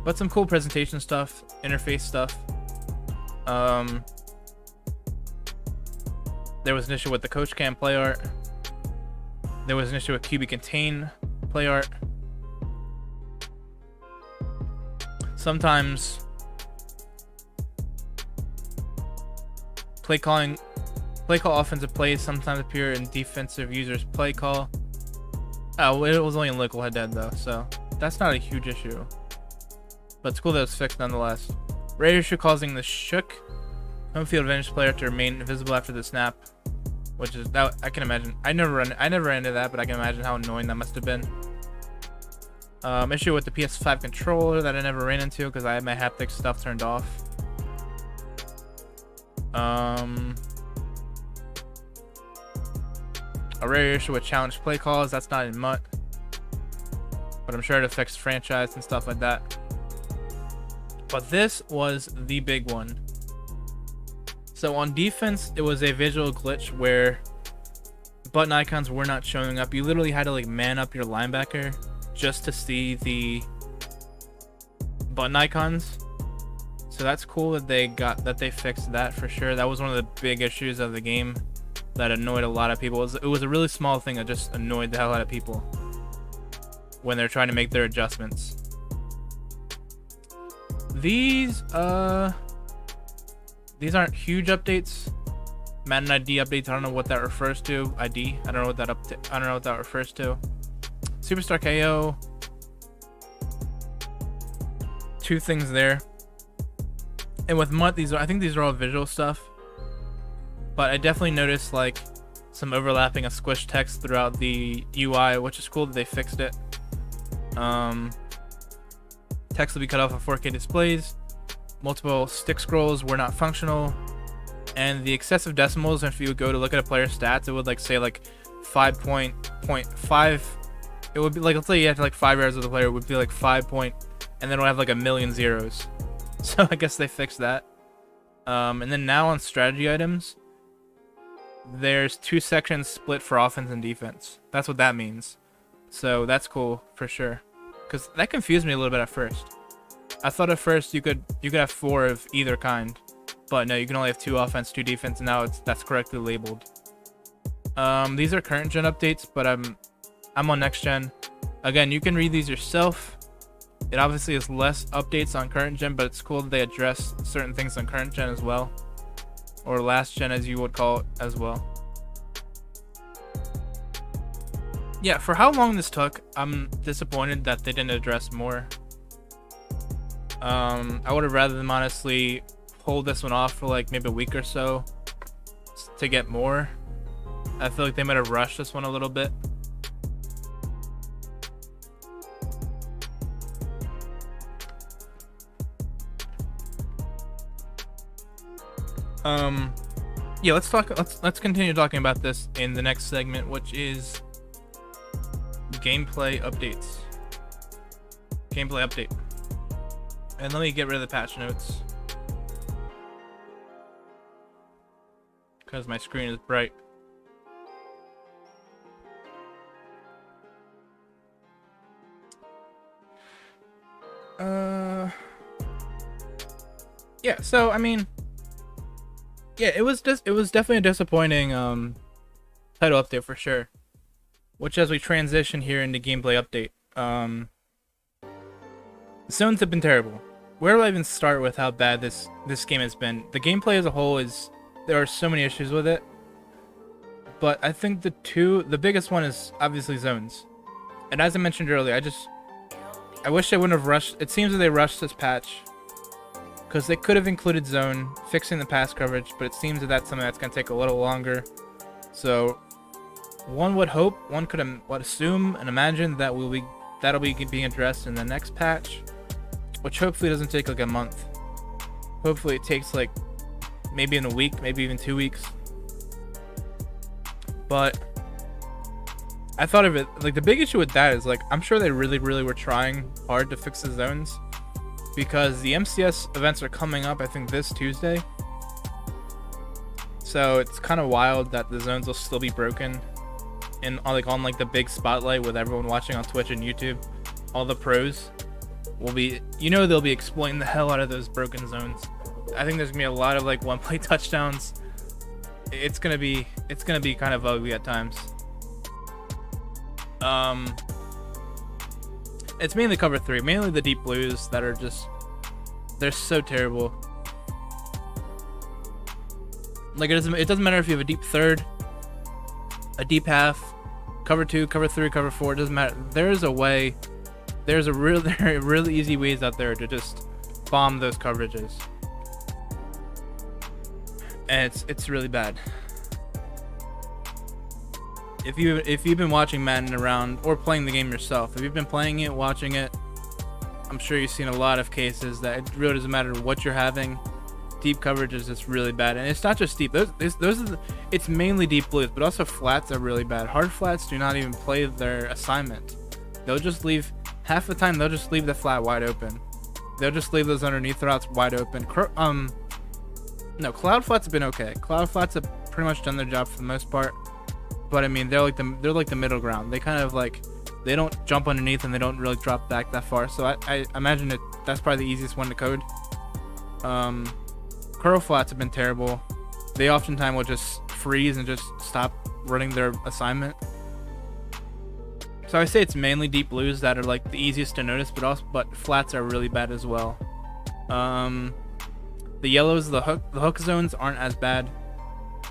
But some cool presentation stuff, interface stuff. There was an issue with the coach cam play art. There was an issue with QB contain play art. Sometimes play call offensive plays sometimes appear in defensive users play call. Oh, it was only in local head-to-head though, so that's not a huge issue. But it's cool that it's fixed nonetheless. Rare issue causing the shook home field advantage player to remain invisible after the snap, which is that I can imagine. I never ran into that, but I can imagine how annoying that must have been. Issue with the PS5 controller that I never ran into because I had my haptic stuff turned off. A rare issue with challenge play calls. That's not in MUT, but I'm sure it affects franchise and stuff like that. But this was the big one. So on defense, it was a visual glitch where button icons were not showing up. You literally had to like man up your linebacker just to see the button icons. So that's cool that they fixed that for sure. That was one of the big issues of the game that annoyed a lot of people. It was a really small thing that just annoyed the hell out of people when they're trying to make their adjustments. These aren't huge updates. Madden ID updates. I don't know what that refers to. I don't know what that refers to. Superstar KO. 2 things there. And with MUT, I think these are all visual stuff. But I definitely noticed like some overlapping of squish text throughout the UI, which is cool that they fixed it. Text will be cut off of 4K displays. Multiple stick scrolls were not functional, and the excessive decimals, if you go to look at a player's stats, it would like say like 5.5. It would be like, let's say you have like 5 errors with the player, it would be like 5 point, and then it would have like a million zeros. So I guess they fixed that. And then now on strategy items, there's 2 sections split for offense and defense. That's what that means. So that's cool for sure, because that confused me a little bit at first. I thought at first you could have 4 of either kind, but no, you can only have 2 offense, 2 defense, and now that's correctly labeled. These are current gen updates, but I'm on next gen. Again, you can read these yourself. It obviously is less updates on current gen, but it's cool that they address certain things on current gen as well, or last gen as you would call it as well. Yeah, for how long this took, I'm disappointed that they didn't address more. I would have rather them honestly hold this one off for like maybe a week or so to get more. I feel like they might have rushed this one a little bit. Yeah, let's continue talking about this in the next segment, which is gameplay updates. Gameplay update. And let me get rid of the patch notes, because my screen is bright. Yeah, so I mean, yeah, it was definitely a disappointing title update for sure. Which, as we transition here into gameplay update, zones have been terrible. Where do I even start with how bad this game has been? The gameplay as a whole there are so many issues with it, but I think the biggest one is obviously zones. And as I mentioned earlier, I wish they wouldn't have rushed. It seems that they rushed this patch, because they could have included zone, fixing the pass coverage, but it seems that that's something that's going to take a little longer. So one would hope, one could assume and imagine that that'll be being addressed in the next patch, which hopefully doesn't take like a month. Hopefully it takes like maybe in a week, maybe even 2 weeks. But I thought of it like the big issue with that is like I'm sure they really were trying hard to fix the zones, because the MCS events are coming up I think this Tuesday. So it's kind of wild that the zones will still be broken. And on the big spotlight with everyone watching on Twitch and YouTube, all the pros will be, they'll be exploiting the hell out of those broken zones. I think there's gonna be a lot of like one play touchdowns. It's gonna be kind of ugly at times. It's mainly cover 3, mainly the deep blues that are they're so terrible. Like it doesn't matter if you have a deep third, a deep half, cover 2, cover 3, cover 4, it doesn't matter. There's really easy ways out there to just bomb those coverages. And it's really bad. If you've been watching Madden around or playing the game yourself, if you've been playing it, watching it, I'm sure you've seen a lot of cases that it really doesn't matter what you're having. Deep coverage is just really bad, and it's not just deep. It's mainly deep blues, but also flats are really bad. Hard flats do not even play their assignment. They'll just leave half the time. They'll just leave the flat wide open. They'll just leave those underneath routes wide open. No, cloud flats have been okay. Cloud flats have pretty much done their job for the most part. But I mean, they're like the middle ground. They kind of they don't jump underneath and they don't really drop back that far. So I imagine that's probably the easiest one to code. Curl flats have been terrible. They oftentimes will just freeze and just stop running their assignment. So I say it's mainly deep blues that are like the easiest to notice, but flats are really bad as well. The yellows, the hook zones aren't as bad.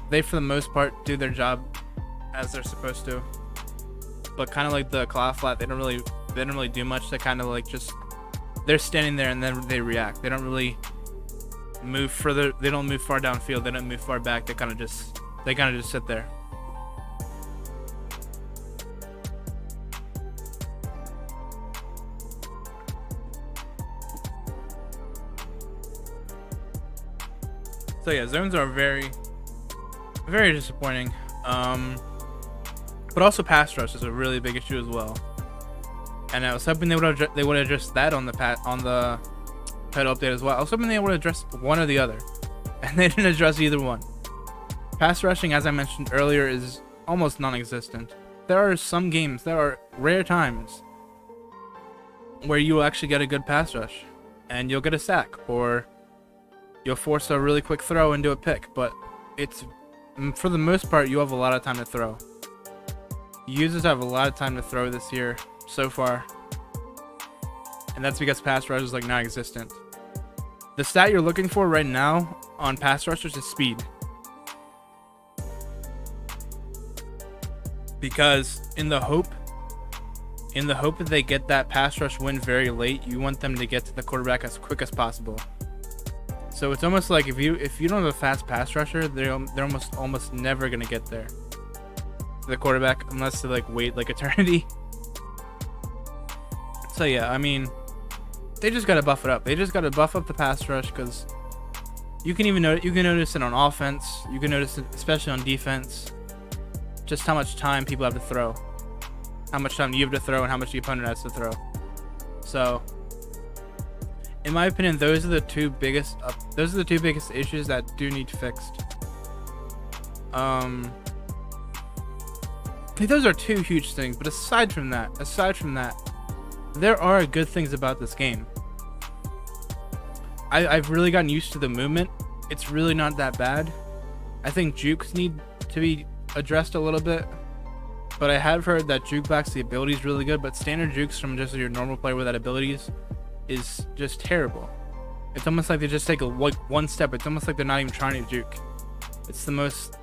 They for the most part do their job as they're supposed to. But kind of like the cloud flat, they don't really do much. They kind of like they're standing there and then they react. They don't really move further. They don't move far downfield. They don't move far back. They kind of just sit there. So yeah, zones are very, very disappointing. But also pass rush is a really big issue as well. And I was hoping they would address that on the title update as well. I was hoping they would address one or the other, and they didn't address either one. Pass rushing, as I mentioned earlier, is almost non-existent. There are some games, there are rare times where you will actually get a good pass rush, and you'll get a sack, or you'll force a really quick throw and do a pick. But it's, for the most part, you have a lot of time to throw. Users have a lot of time to throw this year so far, and that's because pass rush is like non-existent. The stat you're looking for right now on pass rushers is speed, because in the hope that they get that pass rush win very late, you want them to get to the quarterback as quick as possible. So it's almost like if you don't have a fast pass rusher, they're almost never gonna get there to the quarterback unless they like wait like eternity. So yeah, I mean, they just gotta buff it up. They just gotta buff up the pass rush, because you can notice it on offense. You can notice it especially on defense. Just how much time people have to throw, how much time you have to throw, and how much the opponent has to throw. So, in my opinion, those are the two biggest issues that do need fixed. Those are two huge things. But aside from that, there are good things about this game. I've really gotten used to the movement. It's really not that bad. I think jukes need to be addressed a little bit, but I have heard that juke backs, the ability is really good, but standard jukes from just your normal player without abilities is just terrible. It's almost like they just take one step. It's almost like they're not even trying to juke. It's the most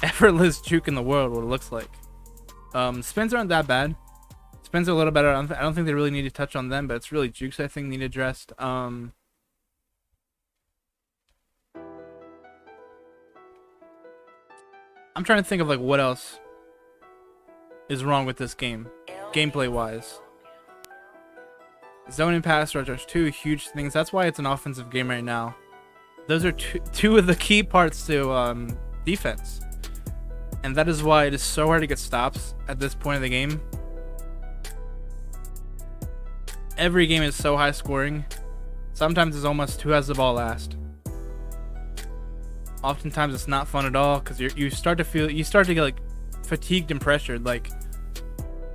effortless juke in the world, what it looks like. Spins aren't that bad. Spins are a little better. I don't think they really need to touch on them, but it's really jukes I think need addressed. I'm trying to think of like what else is wrong with this game, gameplay wise. Zone and pass rush are two huge things. That's why it's an offensive game right now. Those are two of the key parts to defense, and that is why it is so hard to get stops at this point of the game. Every game is so high scoring. Sometimes it's almost who has the ball last. Oftentimes it's not fun at all, because you start to get like fatigued and pressured. Like,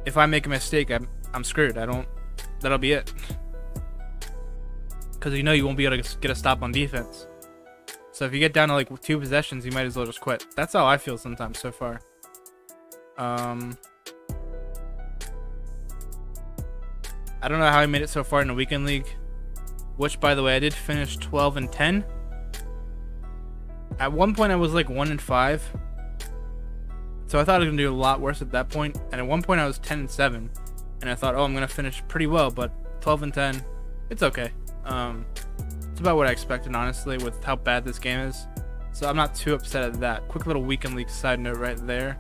if I make a mistake, I'm screwed. That'll be it. Because you know you won't be able to get a stop on defense. So if you get down to like 2 possessions, you might as well just quit. That's how I feel sometimes so far. I don't know how I made it so far in the weekend league, which by the way I did finish 12-10. At one point I was like 1-5, so I thought I was gonna do a lot worse at that point. And at one point I was 10-7, and I thought, oh, I'm gonna finish pretty well. But 12-10, it's okay. It's about what I expected, honestly, with how bad this game is. So I'm not too upset at that. Quick little weekend league side note right there.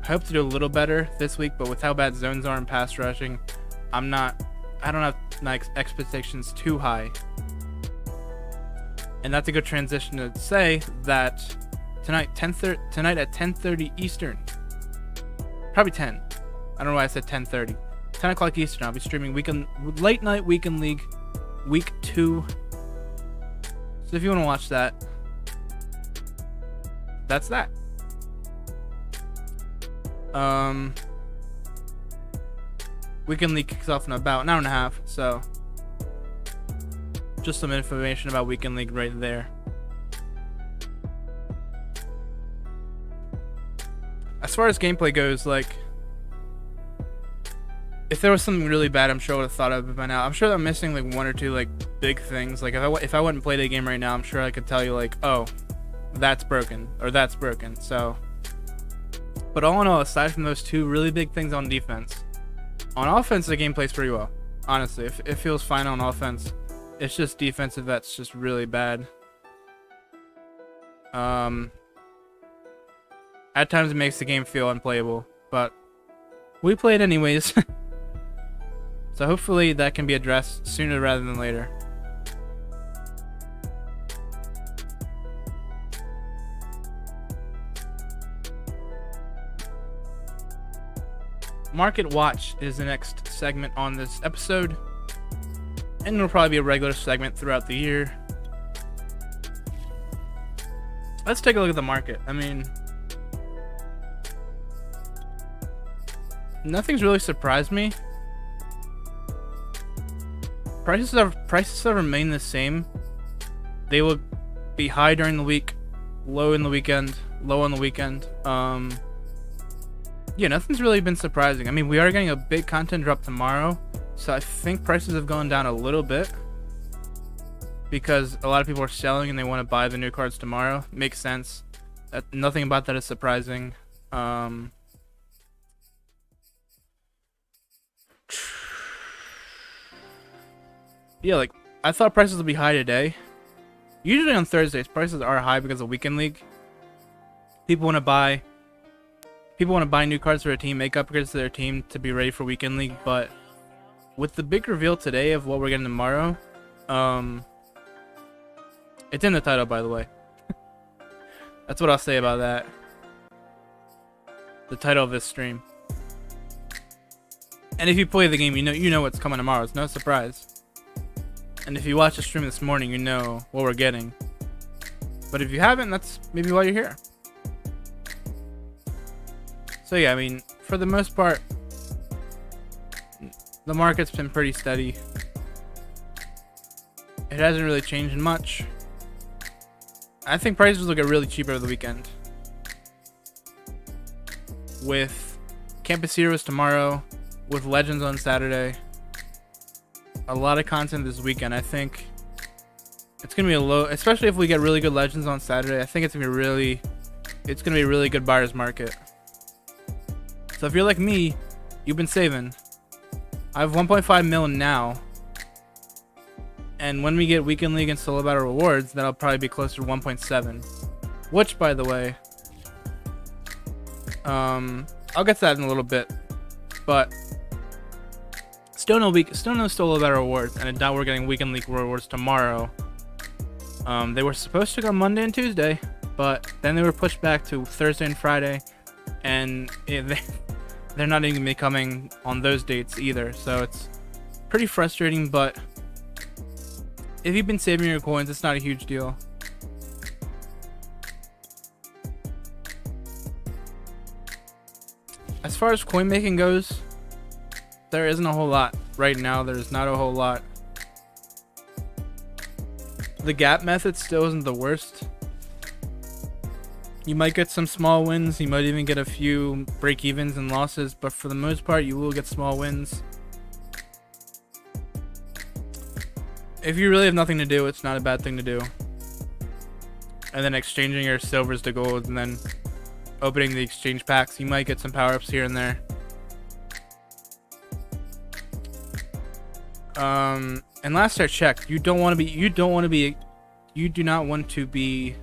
I hope to do a little better this week, but with how bad zones are and pass rushing, I don't have my expectations too high. And that's a good transition to say that tonight at 10:30 Eastern, probably 10. I don't know why I said 10:30. 10 o'clock Eastern. I'll be streaming late night weekend league, week 2. So if you want to watch that, that's that. Weekend league kicks off in about an hour and a half, so just some information about weekend league right there. As far as gameplay goes, like, if there was something really bad, I'm sure I would have thought of it by now. I'm sure I'm missing like 1 or 2 like big things. Like if I went and played a game right now, I'm sure I could tell you like, oh, that's broken or that's broken. So, but all in all, aside from those 2 really big things on defense, on offense the game plays pretty well. Honestly, it feels fine on offense. It's just defensive that's just really bad. At times it makes the game feel unplayable, but we play it anyways. So hopefully that can be addressed sooner rather than later. Market Watch is the next segment on this episode, and it'll probably be a regular segment throughout the year. Let's take a look at the market. I mean, nothing's really surprised me. Prices have remained the same. They will be high during the week, low in the weekend, low on the weekend. Yeah, nothing's really been surprising. I mean, we are getting a big content drop tomorrow, so I think prices have gone down a little bit because a lot of people are selling and they want to buy the new cards tomorrow. Makes sense. Nothing about that is surprising. Yeah, like, I thought prices would be high today. Usually on Thursdays, prices are high because of Weekend League. People want to buy new cards for their team, make upgrades to their team to be ready for Weekend League. But with the big reveal today of what we're getting tomorrow, it's in the title, by the way. That's what I'll say about that. The title of this stream. And if you play the game, you know what's coming tomorrow. It's no surprise. And if you watch the stream this morning, you know what we're getting. But if you haven't, that's maybe why you're here. So yeah, I mean, for the most part, the market's been pretty steady. It hasn't really changed much. I think prices will get really cheap over the weekend. With Campus Heroes tomorrow, with Legends on Saturday. A lot of content this weekend. I think it's gonna be a low, especially if we get really good Legends on Saturday. I think it's gonna be a really good buyer's market. So if you're like me, you've been saving. I have 1.5 mil now, and when we get Weekend League and Solo Battle rewards, that'll probably be closer to 1.7. Which, by the way, I'll get to that in a little bit, but. Still no Solo Battle rewards, and now we're getting Weekend League rewards tomorrow. They were supposed to go Monday and Tuesday, but then they were pushed back to Thursday and Friday, and they're not even gonna be coming on those dates either. So it's pretty frustrating, but if you've been saving your coins, it's not a huge deal. As far as coin making goes, there isn't a whole lot right now. There's not a whole lot. The gap method still isn't the worst. You might get some small wins. You might even get a few break evens and losses, but for the most part, you will get small wins. If you really have nothing to do, it's not a bad thing to do. And then exchanging your silvers to golds, and then opening the exchange packs, you might get some power-ups here and there. And last I checked, you do not want to be.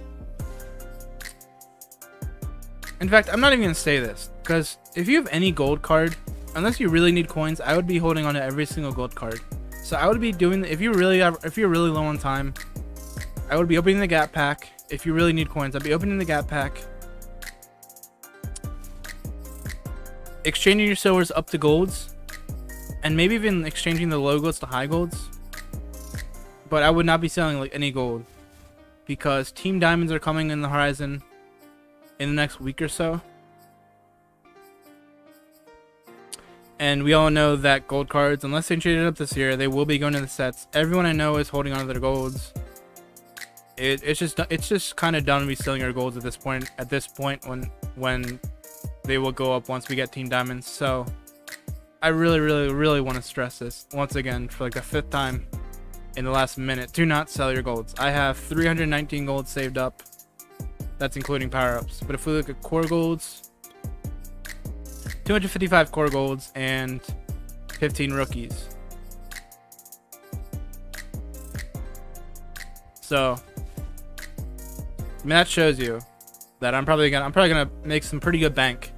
In fact, I'm not even gonna say this, because if you have any gold card, unless you really need coins, I would be holding on to every single gold card. So I would be doing, if you're really low on time, I would be opening the gap pack. If you really need coins, I'd be opening the gap pack, exchanging your silvers up to golds, and maybe even exchanging the low golds to high golds. But I would not be selling like any gold, because Team Diamonds are coming in the horizon in the next week or so. And we all know that gold cards, unless they change it up this year, they will be going to the sets. Everyone I know is holding on to their golds. It's just kind of done to be selling your golds at this point. When they will go up once we get Team Diamonds. So I really want to stress this once again for like the 5th time in the last minute. Do not sell your golds. I have 319 gold saved up. That's including power-ups. But if we look at core golds, 255 core golds and 15 rookies. So, I mean, that shows you that I'm probably gonna make some pretty good bank.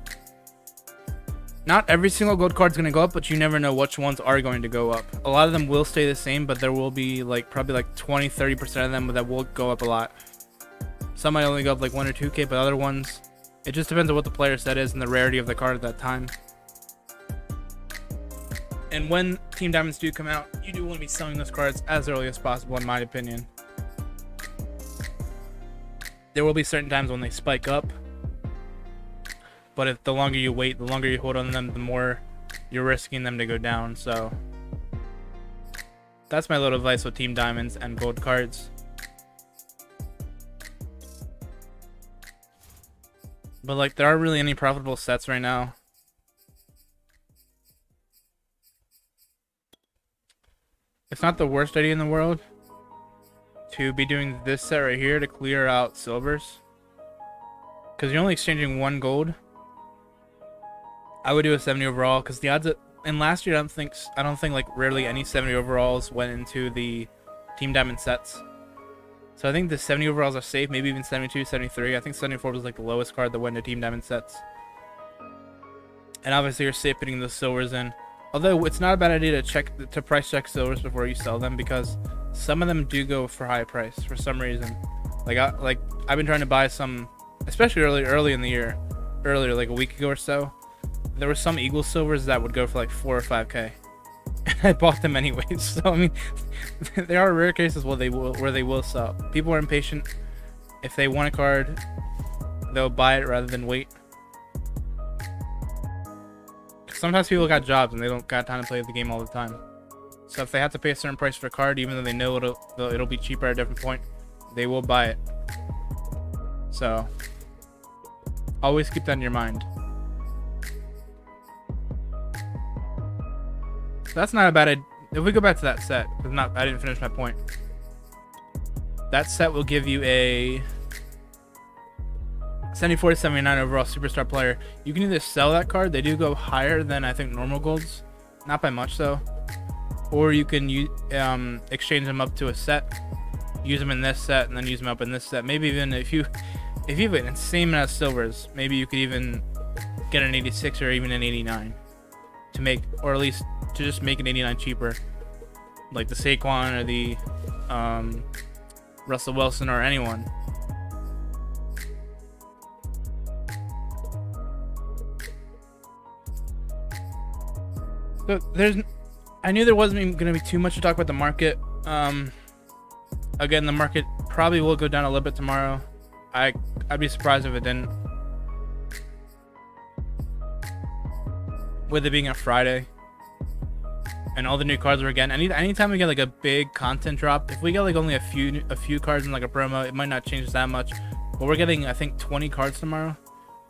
Not every single gold card's gonna go up, but you never know which ones are going to go up. A lot of them will stay the same, but there will be probably 20-30% of them that will go up a lot. Some might only go up like 1 or 2k, but other ones, it just depends on what the player set is and the rarity of the card at that time. And when Team Diamonds do come out, you do want to be selling those cards as early as possible, in my opinion. There will be certain times when they spike up, but if the longer you wait, the longer you hold on to them, the more you're risking them to go down. So that's my little advice with Team Diamonds and gold cards. But like, there aren't really any profitable sets right now. It's not the worst idea in the world to be doing this set right here to clear out silvers, because you're only exchanging 1 gold. I would do a 70 overall, because the odds that, and last year I don't think like rarely any 70 overalls went into the Team Diamond sets. So I think the 70 overalls are safe, maybe even 72, 73. I think 74 was like the lowest card that went into Team Diamond sets. And obviously you're safe putting the silvers in. Although it's not a bad idea to price check silvers before you sell them, because some of them do go for high price for some reason. Like I've been trying to buy some, especially early in the year, earlier like a week ago or so. There were some Eagle silvers that would go for like 4 or 5K. And I bought them anyways. So I mean, there are rare cases where they will sell. People are impatient. If they want a card, they'll buy it rather than wait. Sometimes people got jobs and they don't got time to play the game all the time. So if they have to pay a certain price for a card, even though they know it'll be cheaper at a different point, they will buy it. So always keep that in your mind. So that's not a bad idea. If we go back to that set, I didn't finish my point. That set will give you a 74 to 79 overall superstar player. You can either sell that card, they do go higher than I think normal golds, not by much though, or you can exchange them up to a set, use them in this set, and then use them up in this set. Maybe even if you have an insane amount of silvers, maybe you could even get an 86 or even an 89 to make, or at least to just make an 89 cheaper, like the Saquon or the Russell Wilson or anyone. So I knew there wasn't even going to be too much to talk about the market. Again, the market probably will go down a little bit tomorrow. I'd be surprised if it didn't. With it being a Friday and all the new cards we're getting, anytime we get like a big content drop, if we get like only a few cards in like a promo, it might not change that much. But we're getting, I think, 20 cards tomorrow.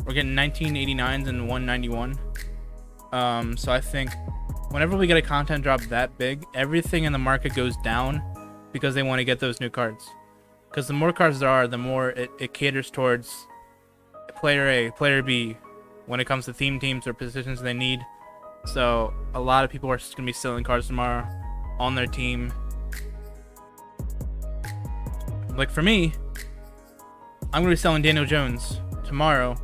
We're getting 1989s and 191. So I think whenever we get a content drop that big, everything in the market goes down because they want to get those new cards. Because the more cards there are, the more it caters towards player A, player B, when it comes to theme teams or positions they need. So a lot of people are just going to be selling cards tomorrow on their team. Like for me, I'm going to be selling Daniel Jones tomorrow.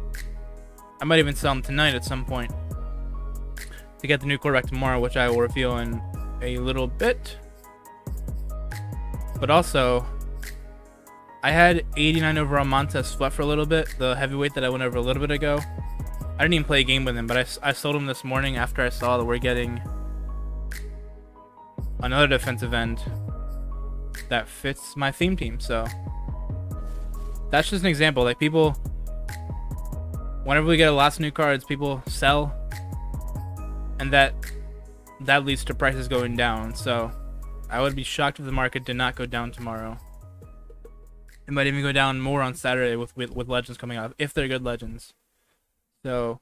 I might even sell him tonight at some point to get the new quarterback tomorrow, which I will reveal in a little bit. But also, I had 89 overall Montez Sweat for a little bit, the heavyweight that I went over a little bit ago. I didn't even play a game with him, but I sold him this morning after I saw that we're getting another defensive end that fits my theme team. So that's just an example. Like people, whenever we get lots of new cards, people sell, and that leads to prices going down. So I would be shocked if the market did not go down tomorrow. It might even go down more on Saturday with legends coming out, if they're good legends. So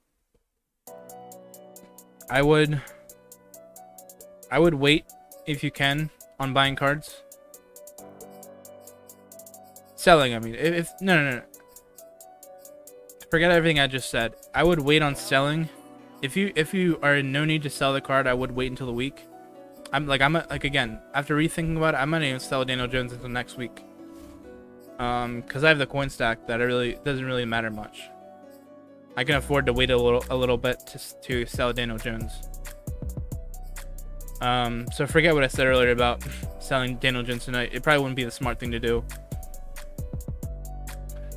I would wait if you can on buying cards. Selling, I mean, if no. Forget everything I just said. I would wait on selling. If you are in no need to sell the card, I would wait until the week. Again, after rethinking about it, I might not even sell Daniel Jones until next week. Because I have the coin stack that it doesn't really matter much. I can afford to wait a little bit to sell Daniel Jones. So forget what I said earlier about selling Daniel Jones tonight. It probably wouldn't be the smart thing to do.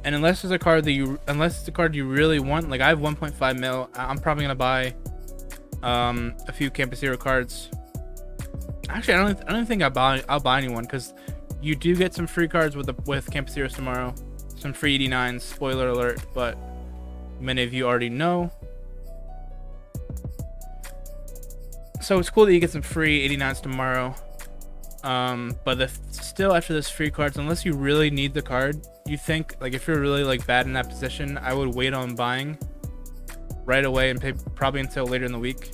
And unless it's a card you really want, like I have 1.5 mil, I'm probably gonna buy a few Campus Hero cards. Actually, I don't think I'll buy anyone, because you do get some free cards with Campus Heroes tomorrow. Some free 89s, spoiler alert, but many of you already know. So it's cool that you get some free 89s tomorrow. But still, after this free cards, unless you really need the card, you think, like, if you're really like bad in that position, I would wait on buying right away and pay probably until later in the week,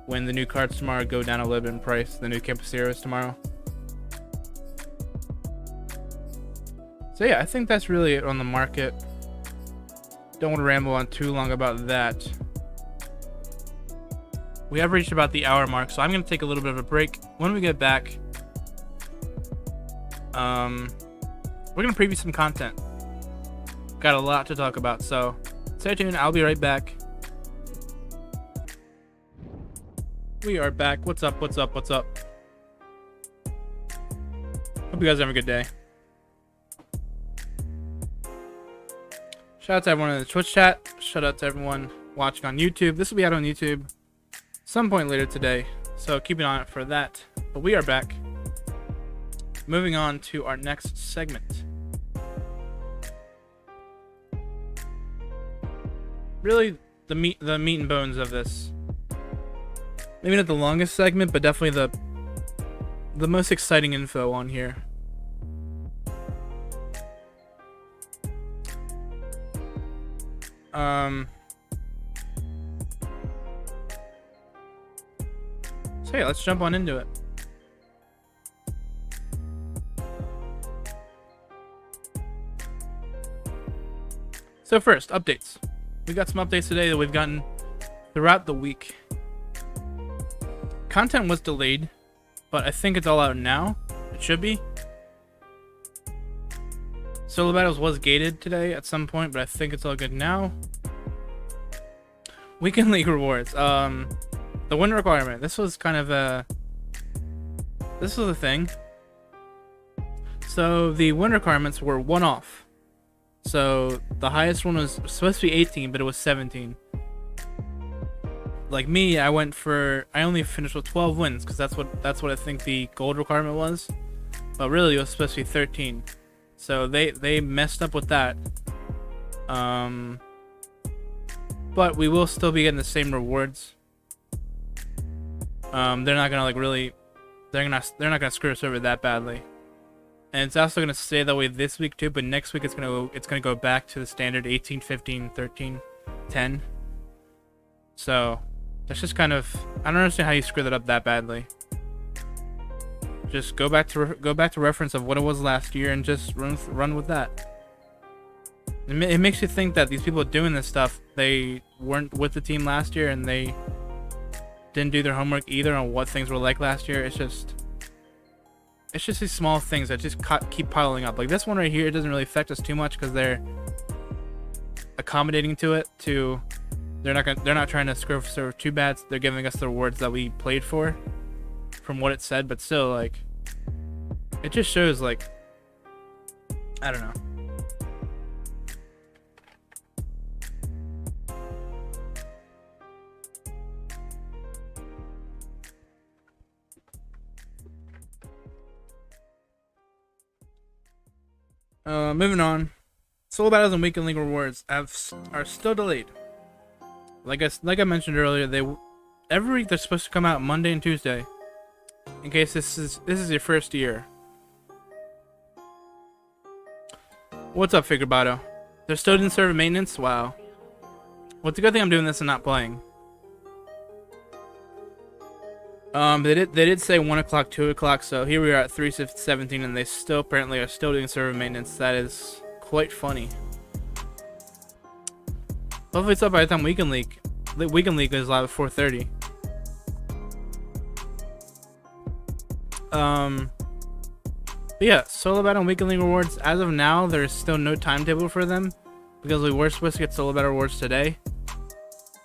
when the new cards tomorrow go down a little bit in price, the new Campus Heroes tomorrow. So yeah, I think that's really it on the market. Don't want to ramble on too long about that. We have reached about the hour mark, so I'm going to take a little bit of a break. When we get back, we're going to preview some content. Got a lot to talk about, so stay tuned. I'll be right back. We are back. What's up? What's up? What's up? Hope you guys have a good day. Shout out to everyone in the Twitch chat. Shout out to everyone watching on YouTube. This will be out on YouTube some point later today, so keep an eye out for that. But we are back. Moving on to our next segment. Really, the meat and bones of this. Maybe not the longest segment, but definitely the most exciting info on here. So yeah, let's jump on into it. So first, updates. We got some updates today that we've gotten throughout the week. Content was delayed, but I think it's all out now. It should be. Solo Battles was gated today at some point, but I think it's all good now. Weekend League rewards. The win requirement. This was kind of a thing. So the win requirements were one off. So the highest one was supposed to be 18, but it was 17. Like me, I only finished with 12 wins, because that's what I think the gold requirement was. But really, it was supposed to be 13. So they messed up with that. But we will still be getting the same rewards. They're not gonna they're not gonna screw us over that badly. And it's also gonna stay that way this week too, but next week it's gonna go back to the standard 18, 15, 13, 10. So that's just kind of, I don't understand how you screw that up that badly. Just go back to reference of what it was last year and just run with that. It makes you think that these people doing this stuff, they weren't with the team last year and they didn't do their homework either on what things were like last year. It's just these small things that just keep piling up. Like this one right here, it doesn't really affect us too much because they're accommodating to it. They're not trying to screw us over too bad. So they're giving us the rewards that we played for, from what it said. But still, like, it just shows, like, I don't know. Moving on. Solo battles and weekend league rewards are still delayed. Like I mentioned earlier, every week they're supposed to come out Monday and Tuesday. In case this is your first year. What's up, Figurebato? They're still in server maintenance? Wow. Well, it's a good thing I'm doing this and not playing. They did say 1 o'clock, 2 o'clock, so here we are at 3:17, and they still apparently are still doing server maintenance. That is quite funny. Hopefully it's up by the time Weekend League is live at 4:30. But yeah, Solo Battle and Weekend League rewards, as of now, there's still no timetable for them, because we were supposed to get Solo Battle rewards today.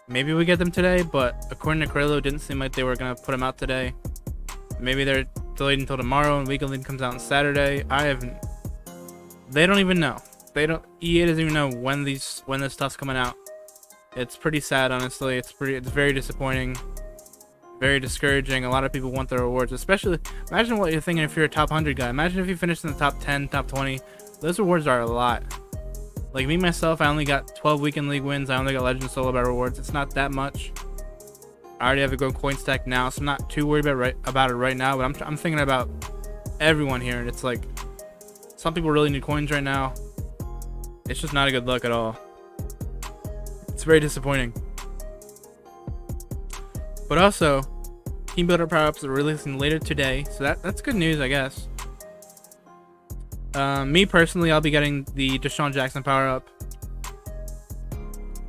Maybe we get them today, but according to Corello, it didn't seem like they were going to put them out today. Maybe they're delayed until tomorrow and Weekend League comes out on Saturday. They don't even know. EA doesn't even know when this stuff's coming out. It's pretty sad, honestly. It's very disappointing. Very discouraging. A lot of people want the rewards, especially imagine what you're thinking if you're a top 100 guy. Imagine if you finished in the top 10, top 20. Those rewards are a lot. Like me myself, I only got 12 weekend league wins. I only got Legend Solo Battle rewards. It's not that much. I already have a good coin stack now, so I'm not too worried about it right now. But I'm thinking about everyone here, and it's like some people really need coins right now. It's just not a good look at all. It's very disappointing. But also, team builder power-ups are releasing later today, so that's good news, I guess. Me personally, I'll be getting the Deshaun Jackson power-up.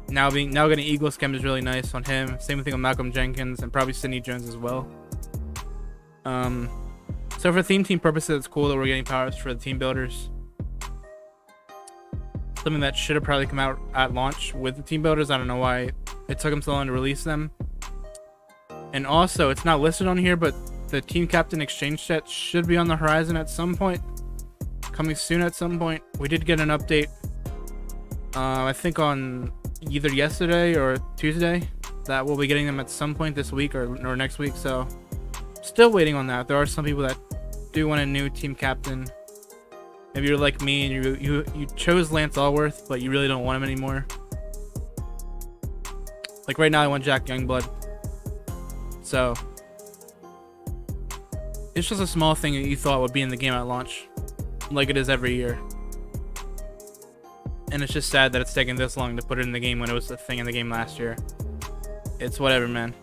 Now getting Eagle Scam is really nice on him. Same thing with Malcolm Jenkins and probably Sidney Jones as well. So for theme team purposes, it's cool that we're getting power-ups for the team builders. Something that should have probably come out at launch with the team builders. I don't know why it took them so long to release them. And also, it's not listed on here, but the team captain exchange set should be on the horizon at some point. Coming soon at some point. We did get an update, I think on either yesterday or Tuesday, that we'll be getting them at some point this week or next week. So, still waiting on that. There are some people that do want a new team captain. Maybe you're like me and you chose Lance Allworth, but you really don't want him anymore. Like right now, I want Jack Youngblood. So it's just a small thing that you thought would be in the game at launch, like it is every year. And it's just sad that it's taken this long to put it in the game when it was a thing in the game last year. It's whatever, man.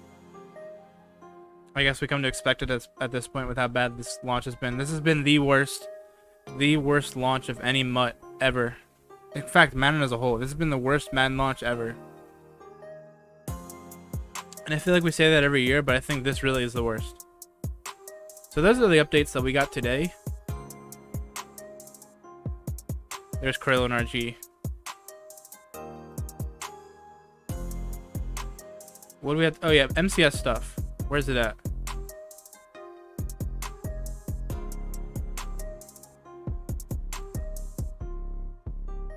I guess we come to expect it at this point with how bad this launch has been. This has been the worst launch of any MUT ever. In fact, Madden as a whole. This has been the worst Madden launch ever. And I feel like we say that every year, but I think this really is the worst. So those are the updates that we got today. There's Krillin RG. What do we have? Oh yeah, MCS stuff. Where's it at?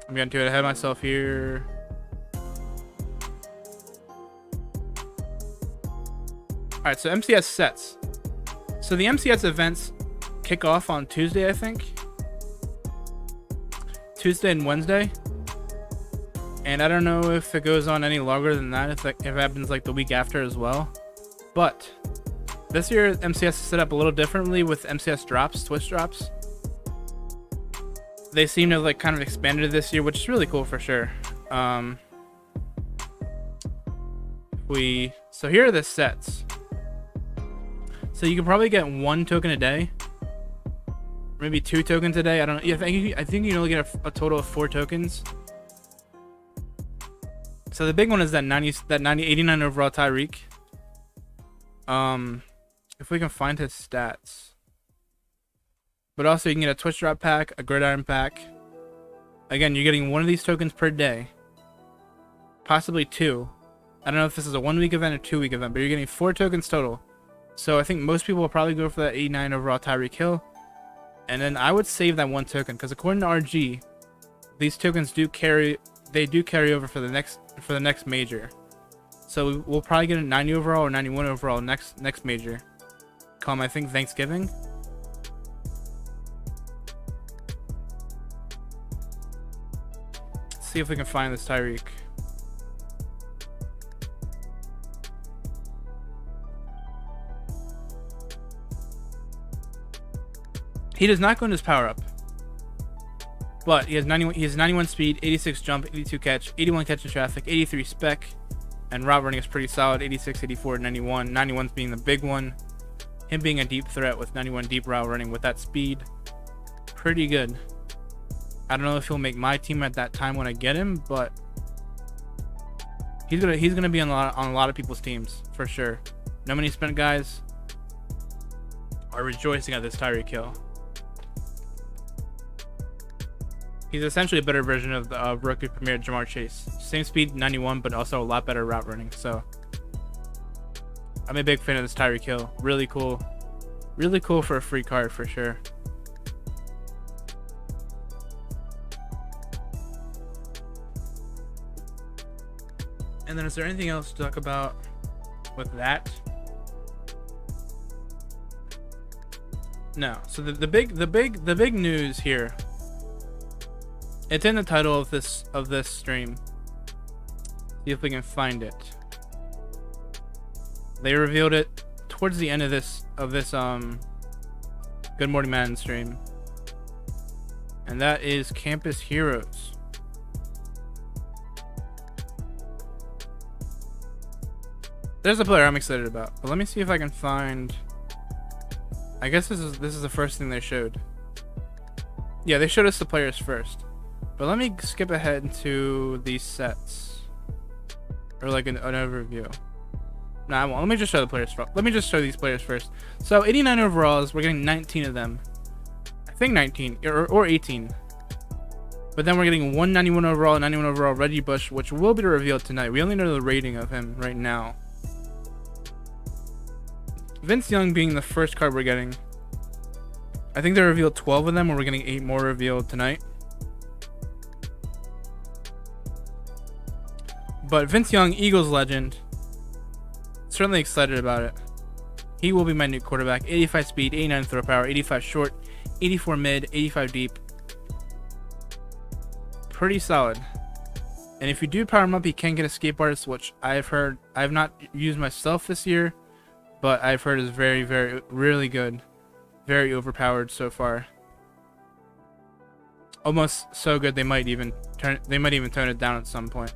I'm getting to it ahead of myself here. Alright, so MCS sets. So the MCS events kick off on Tuesday, I think. Tuesday and Wednesday. And I don't know if it goes on any longer than that, if it happens like the week after as well. But this year MCS is set up a little differently with MCS drops, Twitch drops. They seem to have like kind of expanded it this year, which is really cool for sure. So here are the sets. So you can probably get 1 token a day, maybe 2 tokens a day. I don't know. I think you can only get a total of 4 tokens. So the big one is that 89 overall Tyreek. If we can find his stats. But also you can get a Twitch drop pack, a Gridiron pack. Again, you're getting 1 of these tokens per day. Possibly 2. I don't know if this is a 1-week event or 2-week event, but you're getting 4 tokens total. So I think most people will probably go for that 89 overall Tyreek Hill. And then I would save that 1 token, because according to RG, these tokens do carry over for the next major. So we'll probably get a 90 overall or 91 overall next major. Come, I think, Thanksgiving. Let's see if we can find this Tyreek. He does not go into his power up, but he has 91 speed, 86 jump, 82 catch, 81 catch in traffic, 83 spec, and route running is pretty solid. 86, 84, 91. 91's being the big one. Him being a deep threat with 91 deep route running with that speed, pretty good. I don't know if he'll make my team at that time when I get him, but he's gonna be on a lot of people's teams for sure. No Money Spent guys are rejoicing at this Tyreek Hill. He's essentially a better version of the rookie premier Jamar Chase. Same speed, 91, but also a lot better route running. So I'm a big fan of this Tyreek Hill. Really cool. Really cool for a free card for sure. And then is there anything else to talk about with that? No. So the big news here. It's in the title of this stream. See if we can find it. They revealed it towards the end of this Good Morning Madden stream. And that is Campus Heroes. There's a player I'm excited about, but let me see if I can find. I guess this is the first thing they showed. Yeah, they showed us the players first. But let me skip ahead to these sets, or like an overview. Nah, I won't. Let me just show the players first. Let me just show these players first. So 89 overalls, we're getting 19 of them. I think 19 or 18. But then we're getting 191 overall and 91 overall Reggie Bush, which will be revealed tonight. We only know the rating of him right now. Vince Young being the first card we're getting. I think they revealed 12 of them, and we're getting 8 more revealed tonight. But Vince Young, Eagles legend. Certainly excited about it. He will be my new quarterback. 85 speed, 89 throw power, 85 short, 84 mid, 85 deep. Pretty solid. And if you do power him up, he can get a escape artist, which I've heard. I've not used myself this year, but I've heard is very, very, really good. Very overpowered so far. Almost so good they might even tone it down at some point.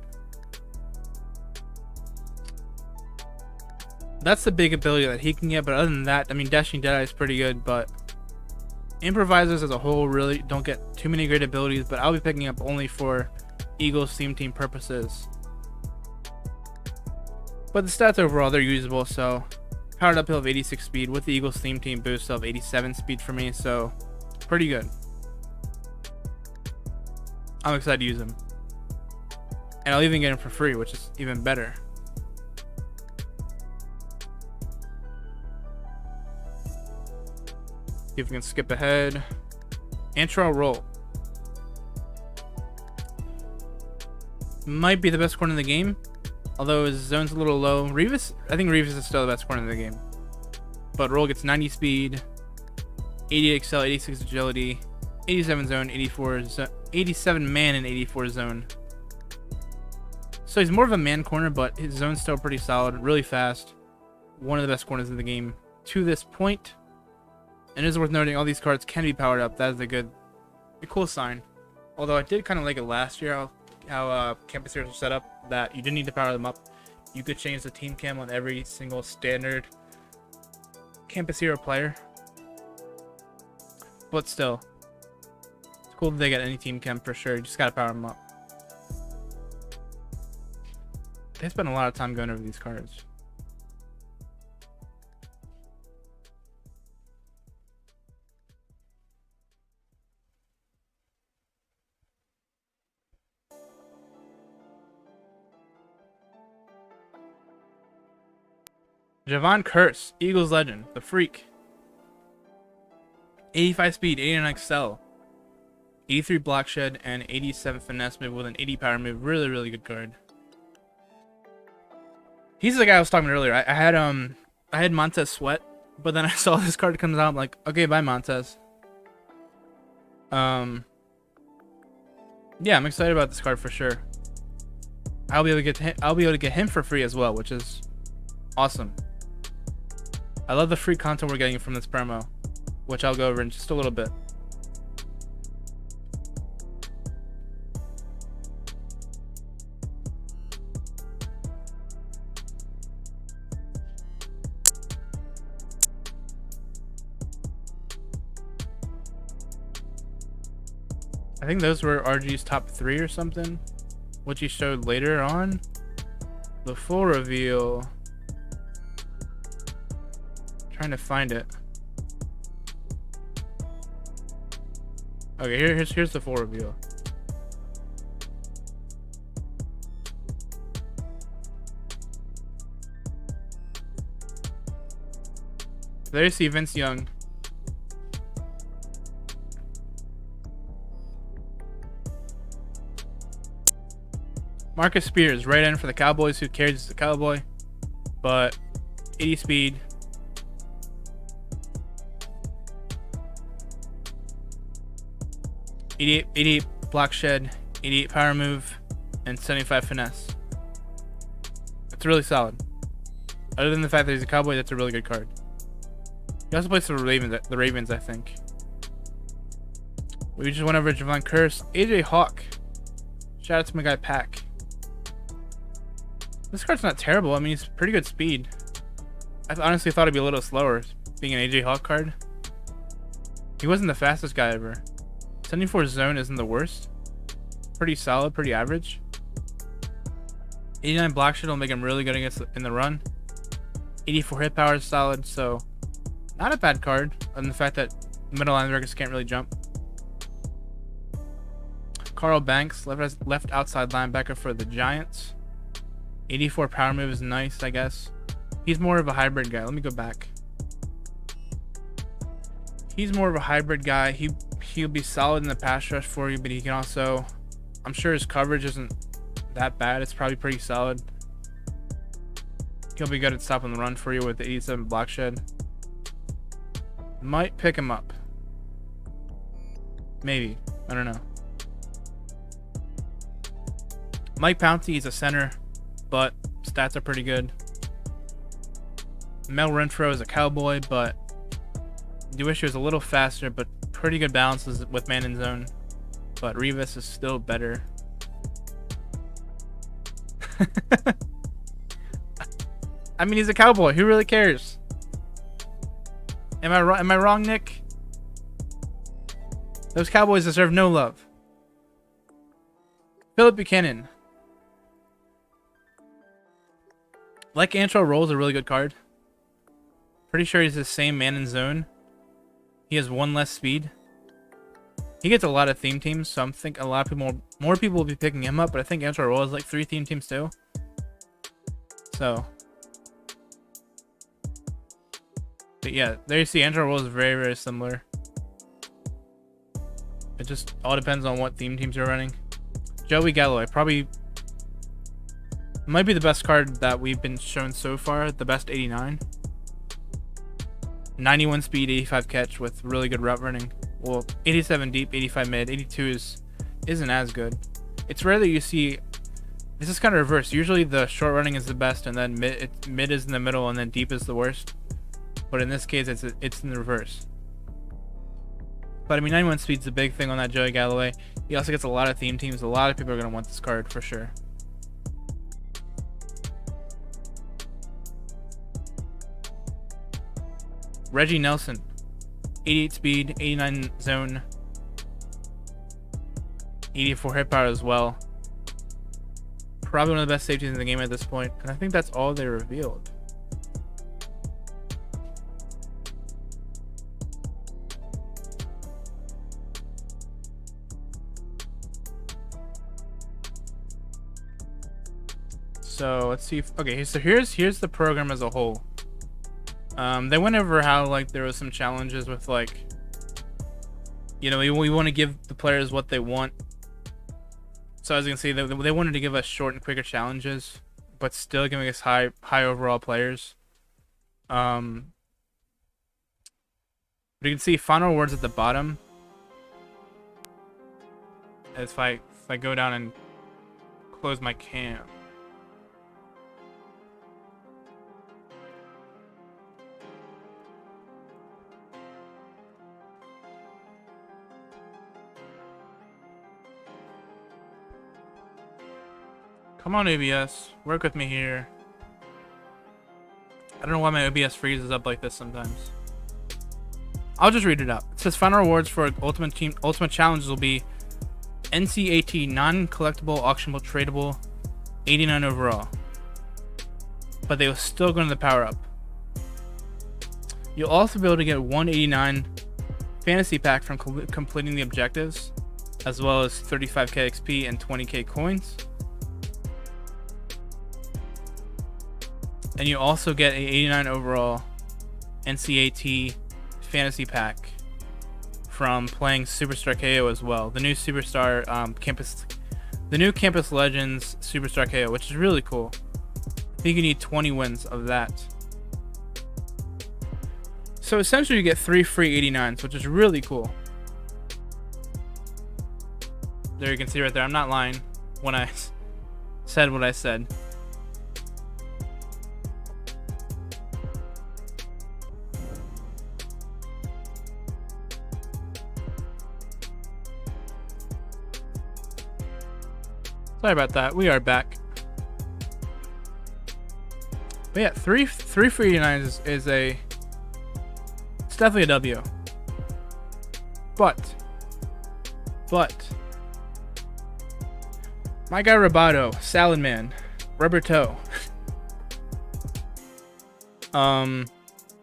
That's the big ability that he can get, but other than that, I mean, Dashing Deadeye is pretty good, but improvisers as a whole really don't get too many great abilities, but I'll be picking up only for Eagles theme team purposes. But the stats overall, they're usable, so powered uphill of 86 speed with the Eagles theme team boost of 87 speed for me, so pretty good. I'm excited to use him. And I'll even get him for free, which is even better. See if we can skip ahead. Antral Roll. Might be the best corner in the game, although his zone's a little low. I think Revis is still the best corner in the game. But Roll gets 90 speed, 88 excel, 86 agility, 87 zone, 87 man, and 84 zone. So he's more of a man corner, but his zone's still pretty solid, really fast. One of the best corners in the game to this point. And it is worth noting, all these cards can be powered up. That is a cool sign. Although I did kind of like it last year, how Campus Heroes were set up, that you didn't need to power them up. You could change the team cam on every single standard Campus Hero player. But still, it's cool that they get any team cam for sure. You just gotta power them up. They spend a lot of time going over these cards. Javon Curse, Eagles legend, the freak. 85 speed, 89 excel, 83 block shed, and 87 finesse move with an 80 power move. Really, really good card. He's the guy I was talking about earlier. I had Montez Sweat, but then I saw this card comes out. I'm like, okay, bye Montez. Yeah, I'm excited about this card for sure. I'll be able to get him for free as well, which is awesome. I love the free content we're getting from this promo, which I'll go over in just a little bit. I think those were RG's top 3 or something, which he showed later on. The full reveal. Trying to find it. Okay, here's the full reveal. There you see Vince Young. Marcus Spears, right end for the Cowboys. Who cares? It's the Cowboy. But 80 speed. 88 block shed, 88 power move, and 75 finesse. It's really solid. Other than the fact that he's a cowboy, that's a really good card. He also plays for the Ravens, I think. We just went over Javon Curse. AJ Hawk. Shout out to my guy Pack. This card's not terrible. I mean, he's pretty good speed. I honestly thought it'd be a little slower, being an AJ Hawk card. He wasn't the fastest guy ever. 74 zone isn't the worst. Pretty solid, pretty average. 89 block shit will make him really good in the run. 84 hit power is solid, so not a bad card. And the fact that middle linebackers can't really jump. Carl Banks, left outside linebacker for the Giants. 84 power move is nice, I guess. He's more of a hybrid guy. Let me go back. He's more of a hybrid guy. He'll be solid in the pass rush for you, but he can also, I'm sure his coverage isn't that bad. It's probably pretty solid. He'll be good at stopping the run for you with the 87 block shed. Might pick him up. Maybe. I don't know. Mike Pouncey, he's a center, but stats are pretty good. Mel Renfro is a cowboy, but do wish he was a little faster, but pretty good balances with man in zone. But Revis is still better. I mean, he's a cowboy. Who really cares? Am I wrong, Nick? Those Cowboys deserve no love. Philip Buchanan. Like Antrell Roll is a really good card. Pretty sure he's the same man in zone. He has one less speed. He gets a lot of theme teams, so I'm thinking a lot of people, more people will be picking him up. But I think Antrell Roll has like 3 theme teams too. So, but yeah, there you see, Antrell Roll is very, very similar. It just all depends on what theme teams you're running. Joey Galloway probably might be the best card that we've been shown so far. The best 89. 91 speed, 85 catch with really good route running. Well, 87 deep, 85 mid, 82 isn't as good. It's rare that you see. This is kind of reverse. Usually the short running is the best, and then mid is in the middle, and then deep is the worst. But in this case, it's in the reverse. But I mean, 91 speed's a big thing on that Joey Galloway. He also gets a lot of theme teams. A lot of people are going to want this card for sure. Reggie Nelson, 88 speed, 89 zone, 84 hit power as well. Probably one of the best safeties in the game at this point, and I think that's all they revealed. So let's see if, okay, so here's the program as a whole. They went over how like there was some challenges with like, you know, we want to give the players what they want. So as you can see, they wanted to give us short and quicker challenges, but still giving us high overall players. But you can see final rewards at the bottom. If I go down and close my cam. Come on, OBS. Work with me here. I don't know why my OBS freezes up like this sometimes. I'll just read it out. It says final rewards for ultimate challenges will be NCAT non-collectible, auctionable, tradable, 89 overall. But they will still go into the power up. You'll also be able to get 189 fantasy pack from completing the objectives, as well as 35k XP and 20k coins. And you also get a 89 overall NCAT fantasy pack from playing Superstar KO as well. The new Superstar Campus Legends Superstar KO, which is really cool. I think you need 20 wins of that. So essentially you get 3 free 89s, which is really cool. There you can see right there. I'm not lying when I said what I said. Sorry about that. We are back. But yeah, three for 89 is a... It's definitely a W. But my guy Roboto, Salad Man, Rubber Toe.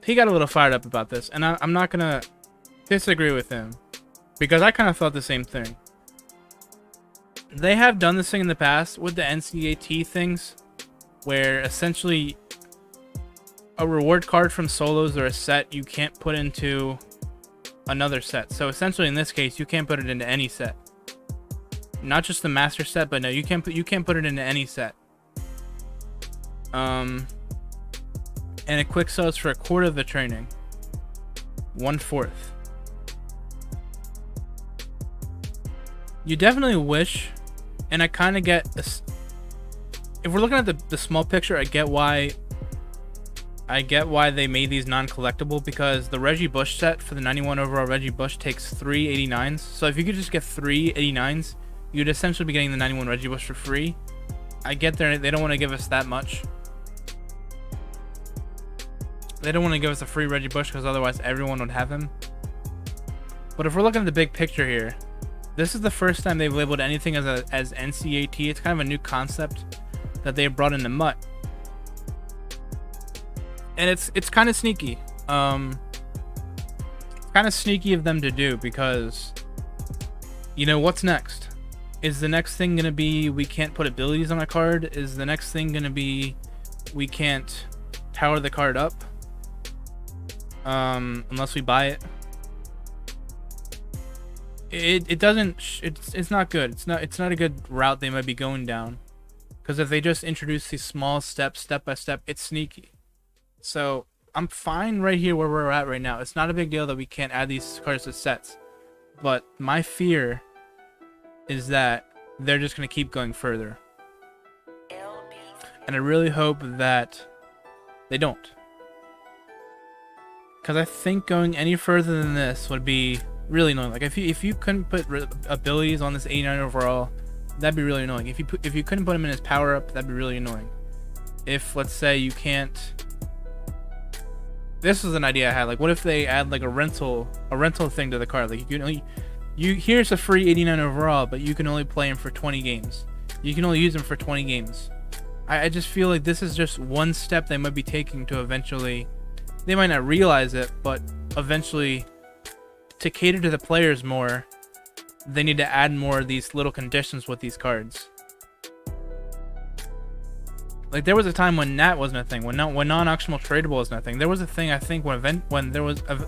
He got a little fired up about this, and I'm not gonna disagree with him because I kind of thought the same thing. They have done this thing in the past with the NCAT things, where essentially a reward card from solos or a set you can't put into another set. So essentially in this case, you can't put it into any set. Not just the master set, but no, you can't put it into any set. And a quick sell is for a quarter of the training. 1/4. You definitely wish, and I kind of get this. If we're looking at the small picture, I get why they made these non-collectible, because the Reggie Bush set for the 91 overall Reggie Bush takes 3 89s. So if you could just get 3 89s, you'd essentially be getting the 91 Reggie Bush for free. I get there, they don't want to give us that much. They don't want to give us a free Reggie Bush because otherwise everyone would have him. But if we're looking at the big picture here, this is the first time they've labeled anything as NCAT. It's kind of a new concept that they brought into MUT. And it's kind of sneaky. It's kind of sneaky of them to do, because, you know, what's next? Is the next thing going to be we can't put abilities on a card? Is the next thing going to be we can't power the card up? Unless we buy it. It's not good. It's not a good route they might be going down. Because if they just introduce these small steps, step by step, it's sneaky. So I'm fine right here where we're at right now. It's not a big deal that we can't add these cards to sets. But my fear is that they're just going to keep going further. And I really hope that they don't. Because I think going any further than this would be really annoying. Like if you couldn't put abilities on this 89 overall, that'd be really annoying. If you couldn't put him in his power up, that'd be really annoying. If, let's say, you can't... This was an idea I had. Like, what if they add like a rental thing to the card? Like, here's a free 89 overall, but you can only play him for 20 games. You can only use him for 20 games. I just feel like this is just one step they might be taking to eventually... They might not realize it, but eventually, to cater to the players more, they need to add more of these little conditions with these cards. Like, there was a time when Nat wasn't a thing, when non-auctionable tradable was nothing. There was a thing, I think, when there was a...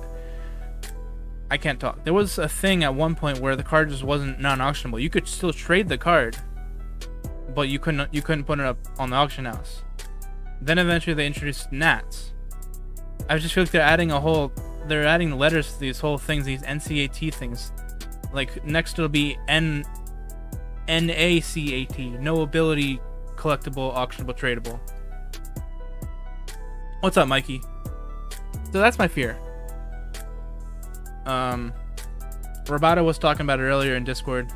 I can't talk. There was a thing at one point where the card just wasn't non-auctionable. You could still trade the card, but you couldn't put it up on the auction house. Then eventually they introduced Nats. I just feel like they're adding letters to these whole things, these NCAT things. Like, next it'll be NACAT, no ability collectible, auctionable, tradable. What's up, Mikey? So that's my fear. Roboto was talking about it earlier in Discord,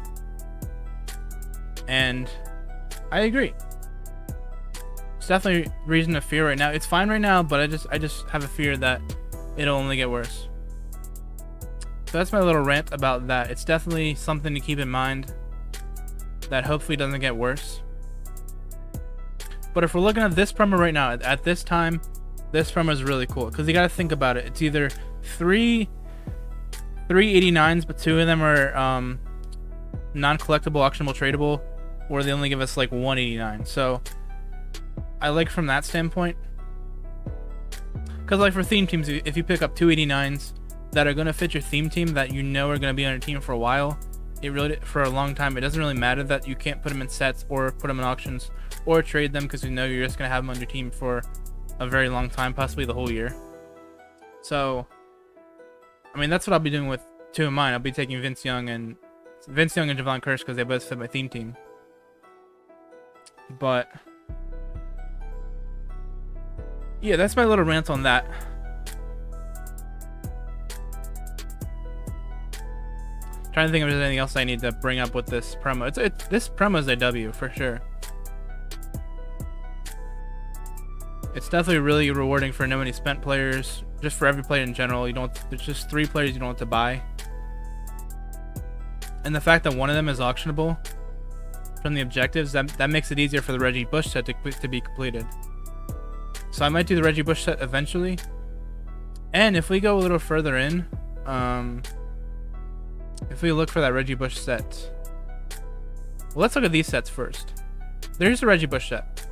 and I agree. It's definitely reason to fear right now. It's fine right now, but I just have a fear that it'll only get worse. So that's my little rant about that. It's definitely something to keep in mind, that hopefully doesn't get worse. But if we're looking at this promo right now, at this time, this promo is really cool, because you got to think about it. It's either three 89s, but 2 of them are non-collectible, auctionable, tradable, or they only give us like 189. So I like from that standpoint, because like for theme teams, if you pick up 2 89s that are going to fit your theme team, that you know are going to be on your team for a while, for a long time, it doesn't really matter that you can't put them in sets or put them in auctions or trade them, because you know you're just going to have them on your team for a very long time, possibly the whole year. So I mean, that's what I'll be doing with 2 of mine. I'll be taking Vince Young and Vince Young and Javon Curse because they both fit my theme team. But yeah, that's my little rant on that. Trying to think if there's anything else I need to bring up with this promo. This promo is a W for sure. It's definitely really rewarding for no money spent players. Just for every player in general, there's just 3 players you don't have to buy. And the fact that one of them is auctionable from the objectives, that makes it easier for the Reggie Bush set to be completed. So I might do the Reggie Bush set eventually. And if we go a little further in, if we look for that Reggie Bush set, well, let's look at these sets first. There's the Reggie Bush set.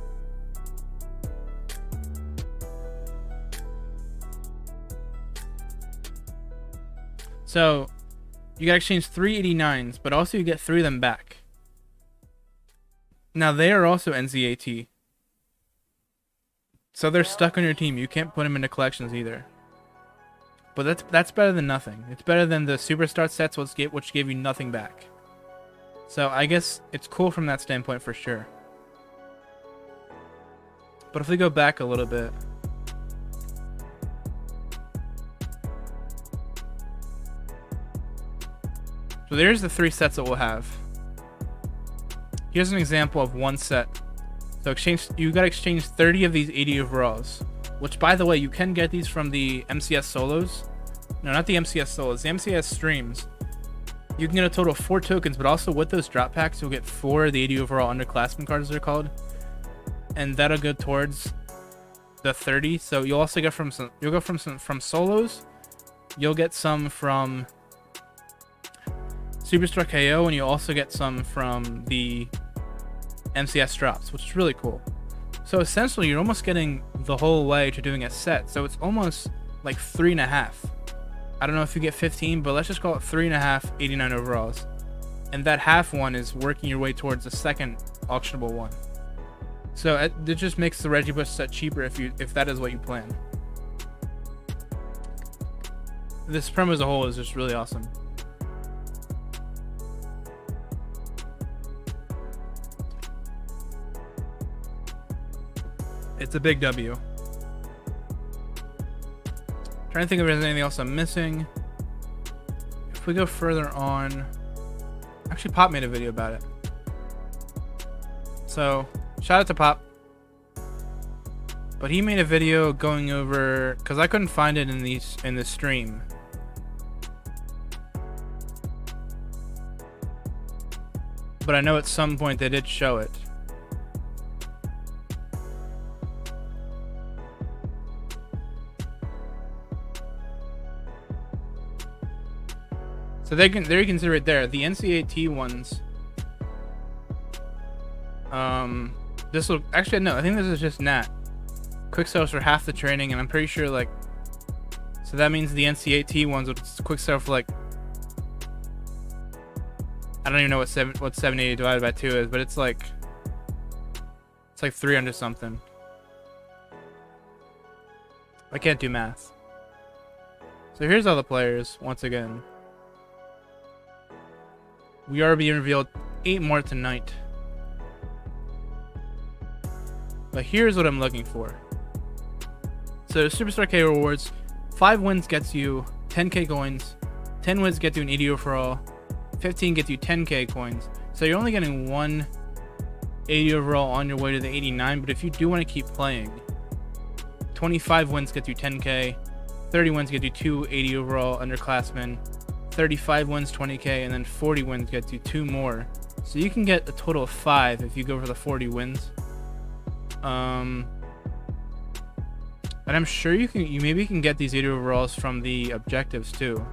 So you gotta exchange 3 89s, but also you get 3 of them back. Now they are also NCAT, so they're stuck on your team. You can't put them into collections either. But that's better than nothing. It's better than the Superstar sets, which gave you nothing back. So I guess it's cool from that standpoint for sure. But if we go back a little bit, so there's the 3 sets that we'll have. Here's an example of one set. So you gotta exchange 30 of these 80 overalls. Which, by the way, you can get these from the MCS solos. No, not the MCS solos, the MCS streams. You can get a total of 4 tokens, but also with those drop packs, you'll get 4 of the 80 overall underclassmen cards, they're called. And that'll go towards the 30. So you'll also get from solos. You'll get some from Superstar KO, and you also get some from the MCS drops, which is really cool. So essentially, you're almost getting the whole way to doing a set. So it's almost like 3.5. I don't know if you get 15, but let's just call it 3.5 89 overalls. And that half one is working your way towards the second auctionable one. So it just makes the Reggie Bush set cheaper if that is what you plan. This promo as a whole is just really awesome. It's a big W. Trying to think if there's anything else I'm missing. If we go further on, actually Pop made a video about it. So shout out to Pop. But he made a video going over, because I couldn't find it in the stream. But I know at some point they did show it. So there you can see right there, the NCAT ones. This will actually no, I think this is just Nat. Quick sales for half the training, and I'm pretty sure like, so that means the NCAT ones with quick sale for like, I don't even know what 780 divided by 2 is, but it's like 300 something. I can't do math. So here's all the players once again. We are being revealed 8 more tonight. But here's what I'm looking for. So Superstar K rewards, 5 wins gets you 10k coins, 10 wins get you an 80 overall, 15 gets you 10k coins. So you're only getting 1 80 overall on your way to the 89, but if you do want to keep playing, 25 wins get you 10k, 30 wins get you 2 80 overall underclassmen, 35 wins 20k, and then 40 wins gets you 2 more. So you can get a total of 5 if you go for the 40 wins. And I'm sure you maybe can get these 80 overalls from the objectives too.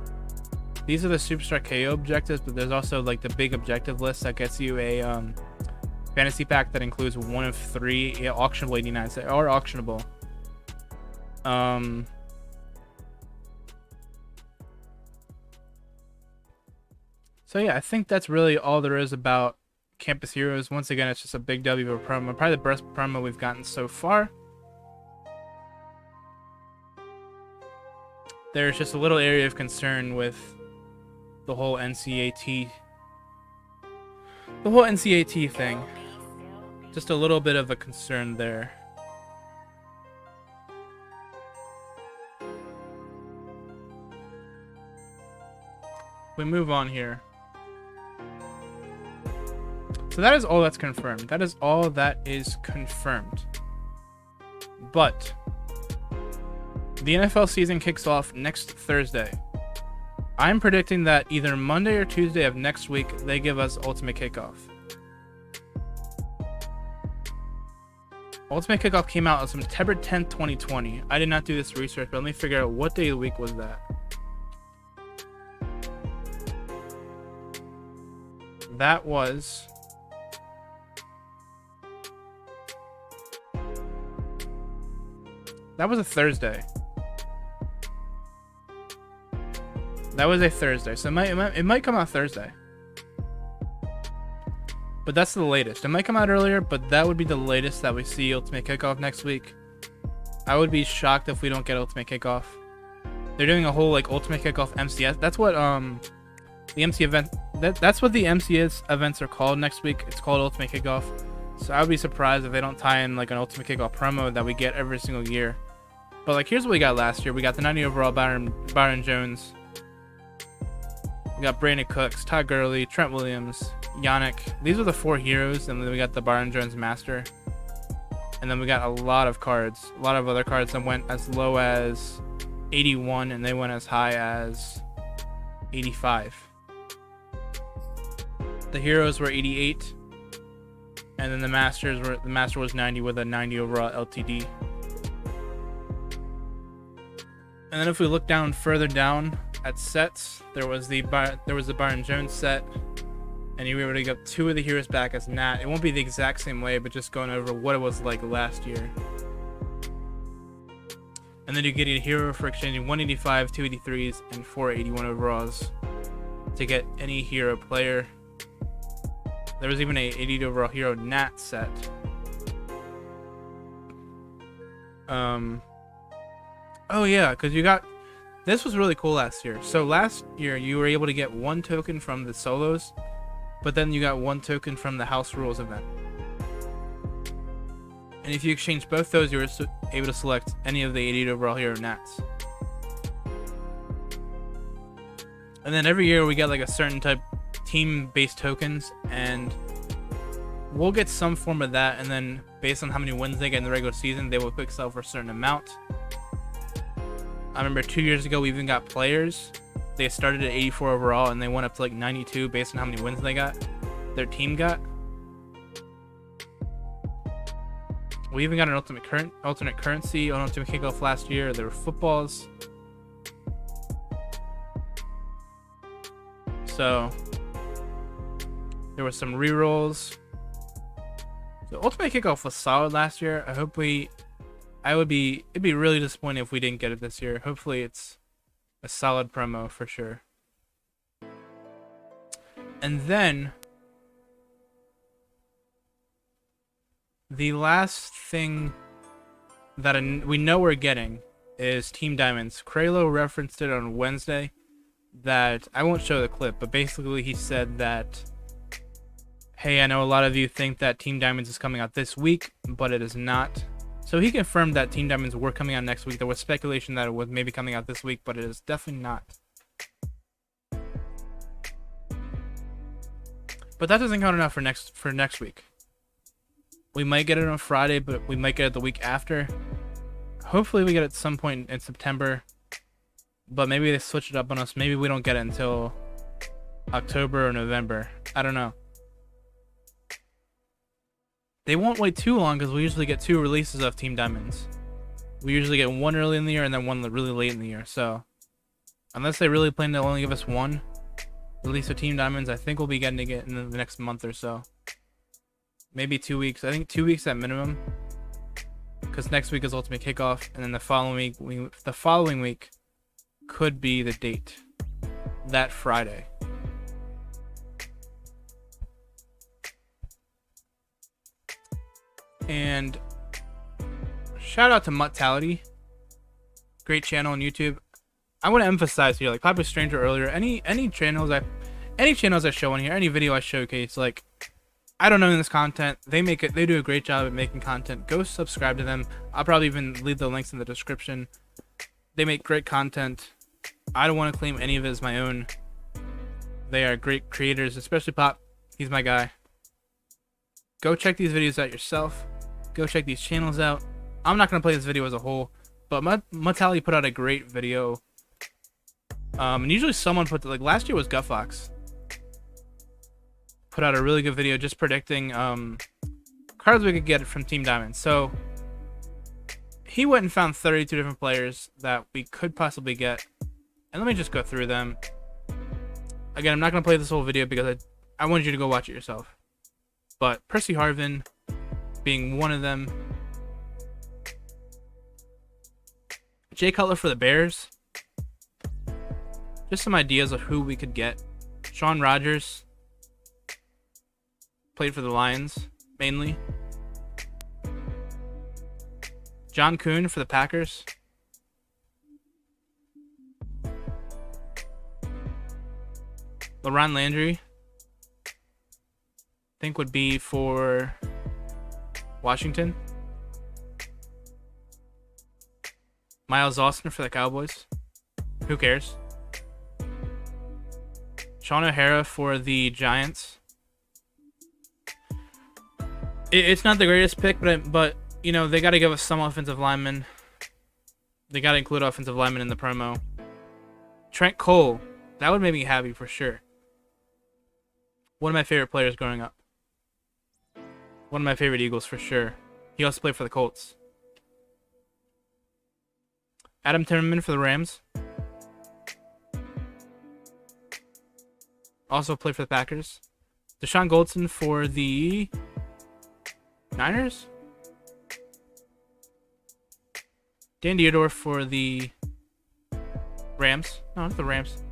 These are the Superstar KO objectives, but there's also like the big objective list that gets you a fantasy pack that includes 1 of 3 auctionable 89s that are auctionable. So yeah, I think that's really all there is about Campus Heroes. Once again, it's just a big W of a promo. Probably the best promo we've gotten so far. There's just a little area of concern with the whole NCAT The whole NCAT thing. Just a little bit of a concern there. We move on here. So that is all that's confirmed. That is all that is confirmed. But the NFL season kicks off next Thursday. I'm predicting that either Monday or Tuesday of next week, they give us Ultimate Kickoff. Ultimate Kickoff came out on September 10th, 2020. I did not do this research, but let me figure out what day of the week was that. That was... That was a Thursday. That was a Thursday, so it might come out Thursday. But that's the latest. It might come out earlier, but that would be the latest that we see Ultimate Kickoff next week. I would be shocked if we don't get Ultimate Kickoff. They're doing a whole like Ultimate Kickoff MCS. That's what the MC event. That's what the MCS events are called next week. It's called Ultimate Kickoff. So I would be surprised if they don't tie in like an Ultimate Kickoff promo that we get every single year. But like here's what we got last year. We got the 90 overall Byron Jones. We got Brandon Cooks, Todd Gurley, Trent Williams, Yannick. These are the 4 heroes, and then we got the Byron Jones Master. And then we got a lot of cards, a lot of other cards that went as low as 81, and they went as high as 85. The heroes were 88, and then the master was 90 with a 90 overall LTD. And then if we look down further down at sets, there was the Byron Jones set, and you were able to get 2 of the heroes back as Nat. It won't be the exact same way, but just going over what it was like last year. And then you get a hero for exchanging 185, 283s, and 481 overalls to get any hero player. There was even a 80 overall hero Nat set. Oh yeah, because you got... This was really cool last year. So last year, you were able to get 1 token from the solos, but then you got 1 token from the House Rules event. And if you exchange both those, you were able to select any of the 80 overall hero Nats. And then every year, we get like a certain type team-based tokens, and we'll get some form of that, and then based on how many wins they get in the regular season, they will quick sell for a certain amount. I remember 2 years ago we even got players. They started at 84 overall and they went up to like 92 based on how many wins they got. Their team got. We even got an alternate currency on Ultimate Kickoff last year. There were footballs. So there were some rerolls. So Ultimate Kickoff was solid last year. It'd be really disappointing if we didn't get it this year. Hopefully it's a solid promo for sure. And then the last thing that we know we're getting is Team Diamonds. Kralo referenced it on Wednesday that I won't show the clip, but basically he said that, hey, I know a lot of you think that Team Diamonds is coming out this week, but it is not. So he confirmed that Team Diamonds were coming out next week. There was speculation that it was maybe coming out this week, but it is definitely not. But that doesn't count enough for next week. We might get it on Friday, but we might get it the week after. Hopefully we get it at some point in September. But maybe they switch it up on us. Maybe we don't get it until October or November. I don't know. They won't wait too long because we usually get 2 releases of Team Diamonds. We usually get 1 early in the year and then 1 really late in the year. So, unless they really plan to only give us 1 release of Team Diamonds, I think we'll be getting it in the next month or so. Maybe 2 weeks. I think 2 weeks at minimum. Because next week is Ultimate Kickoff, and then the following week could be the date. That Friday. And shout out to Mutality, great channel on YouTube. I want to emphasize here, like Papa Stranger earlier, any channels any channels I show on here, any video I showcase, like, I don't know this content. They do a great job at making content. Go subscribe to them. I'll probably even leave the links in the description. They make great content. I don't want to claim any of it as my own. They are great creators, especially Pop. He's my guy. Go check these videos out yourself. Go check these channels out. I'm not going to play this video as a whole, but MUTFocus put out a great video. And usually someone put, like, last year was MUTFocus. Put out a really good video just predicting cards we could get from Team Diamond. So he went and found 32 different players that we could possibly get. And let me just go through them. Again, I'm not going to play this whole video because I wanted you to go watch it yourself. But Percy Harvin being one of them. Jay Cutler for the Bears. Just some ideas of who we could get. Sean Rogers. Played for the Lions, mainly. John Kuhn for the Packers. LaRon Landry, I think would be for Washington. Miles Austin for the Cowboys. Who cares? Sean O'Hara for the Giants. It's not the greatest pick, but you know, they got to give us some offensive linemen. They got to include offensive linemen in the promo. Trent Cole, that would make me happy for sure. One of my favorite players growing up. One of my favorite Eagles for sure. He also played for the Colts. Adam Timmerman for the Rams. Also played for the Packers. Deshaun Goldson for the Niners. Dan Dierdorf for the Rams. No, not the Rams.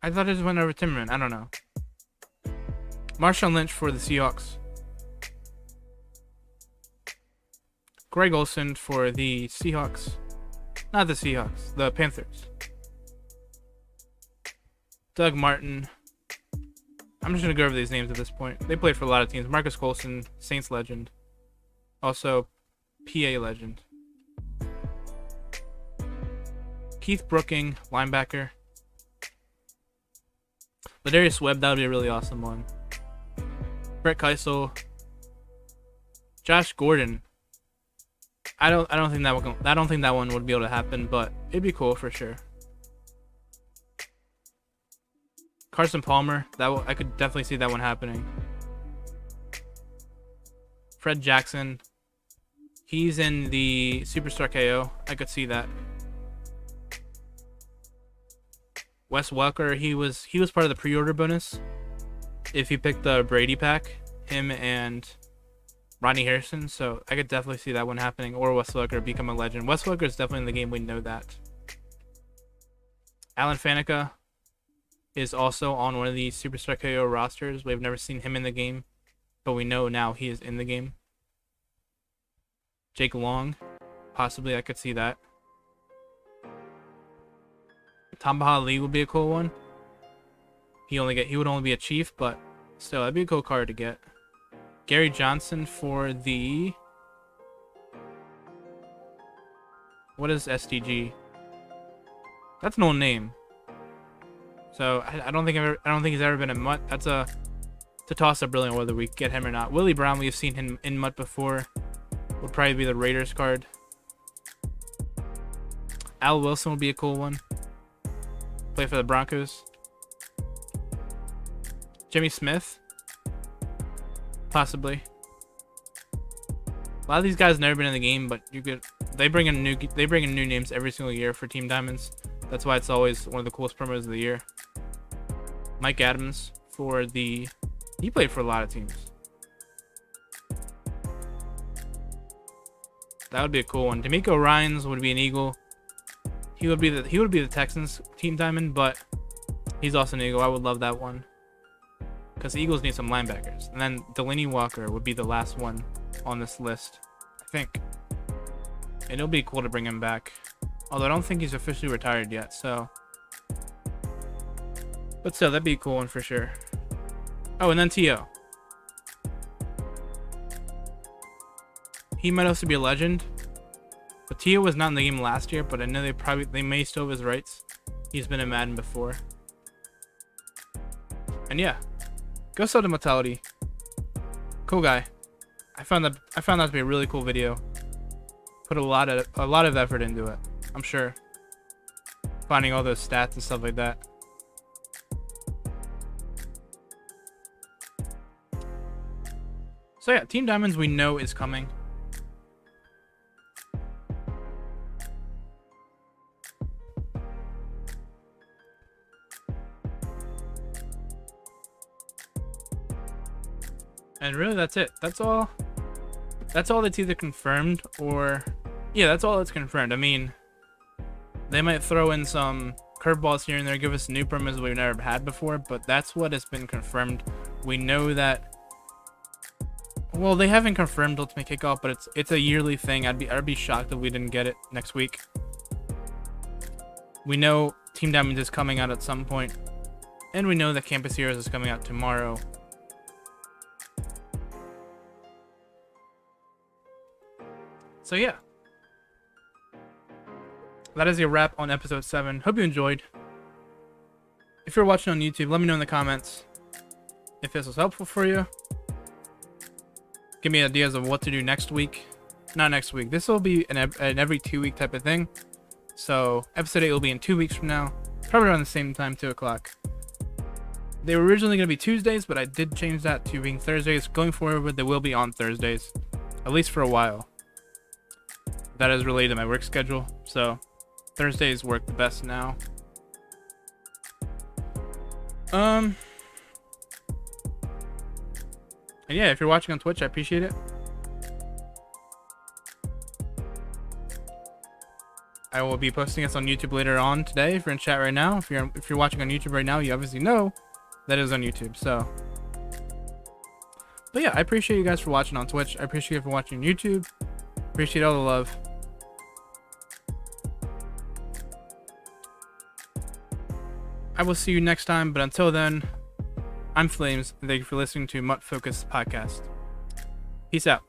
I thought it just went over Timmerman. I don't know. Marshawn Lynch for the Seahawks. Greg Olsen for the Seahawks. Not the Seahawks. The Panthers. Doug Martin. I'm just going to go over these names at this point. They played for a lot of teams. Marcus Colson, Saints legend. Also, PA legend. Keith Brooking, linebacker. Ladarius Webb, that would be a really awesome one. Brett Keisel. Josh Gordon. I don't think that one would be able to happen, but it'd be cool for sure. Carson Palmer, I could definitely see that one happening. Fred Jackson, he's in the Superstar KO. I could see that. Wes Welker, he was part of the pre-order bonus. If you picked the Brady pack, him and Rodney Harrison, so I could definitely see that one happening. Or Wes Welker become a legend. Wes Welker is definitely in the game. We know that. Alan Faneca is also on one of the Superstar KO rosters. We've never seen him in the game, but we know now he is in the game. Jake Long, possibly I could see that. Tamba Lee would be a cool one. He would only be a chief, but still, that'd be a cool card to get. Gary Johnson for the... What is SDG? That's no name. So I don't think he's ever been in MUT. That's to toss up really on whether we get him or not. Willie Brown, we've seen him in MUT before. Would probably be the Raiders card. Al Wilson would be a cool one. Play for the Broncos. Jimmy Smith, possibly. A lot of these guys have never been in the game, but they bring in new names every single year for Team Diamonds. That's why it's always one of the coolest promos of the year. Mike Adams for the... He played for a lot of teams. That would be a cool one. D'Amico Ryans would be an Eagle. He would be the Texans Team Diamond, but he's also an Eagle. I would love that one. Because the Eagles need some linebackers. And then Delaney Walker would be the last one on this list, I think. And it'll be cool to bring him back. Although I don't think he's officially retired yet, so But still, that'd be a cool one for sure. Oh, and then T.O. He might also be a legend. But T.O. was not in the game last year, but I know they may still have his rights. He's been in Madden before. And yeah. Go sell to Mortality. Cool guy. I found that to be a really cool video. Put a lot of effort into it, I'm sure. Finding all those stats and stuff like that. So yeah, Team Diamonds we know is coming. And really that's it. That's all that's either confirmed or... Yeah, that's all that's confirmed. I mean, they might throw in some curveballs here and there, give us new promos we've never had before, but that's what has been confirmed. We know that... Well, they haven't confirmed Ultimate Kickoff, but it's a yearly thing. I'd be shocked if we didn't get it next week. We know Team Diamonds is coming out at some point, and we know that Campus Heroes is coming out tomorrow. So yeah, that is a wrap on episode 7. Hope you enjoyed. If you're watching on YouTube, let me know in the comments if this was helpful for you. Give me ideas of what to do next week. Not next week. This will be an every 2 week type of thing. So episode 8 will be in 2 weeks from now. Probably around the same time, 2 o'clock. They were originally going to be Tuesdays, but I did change that to being Thursdays. Going forward, they will be on Thursdays. At least for a while. That is related to my work schedule. So Thursdays work the best now. And yeah, if you're watching on Twitch, I appreciate it. I will be posting this on YouTube later on today. If you're in chat right now, if you're watching on YouTube right now, you obviously know that it is on YouTube. So, but yeah, I appreciate you guys for watching on Twitch. I appreciate you for watching on YouTube. Appreciate all the love. I will see you next time, but until then, I'm Flames, and thank you for listening to MUTFocus podcast. Peace out.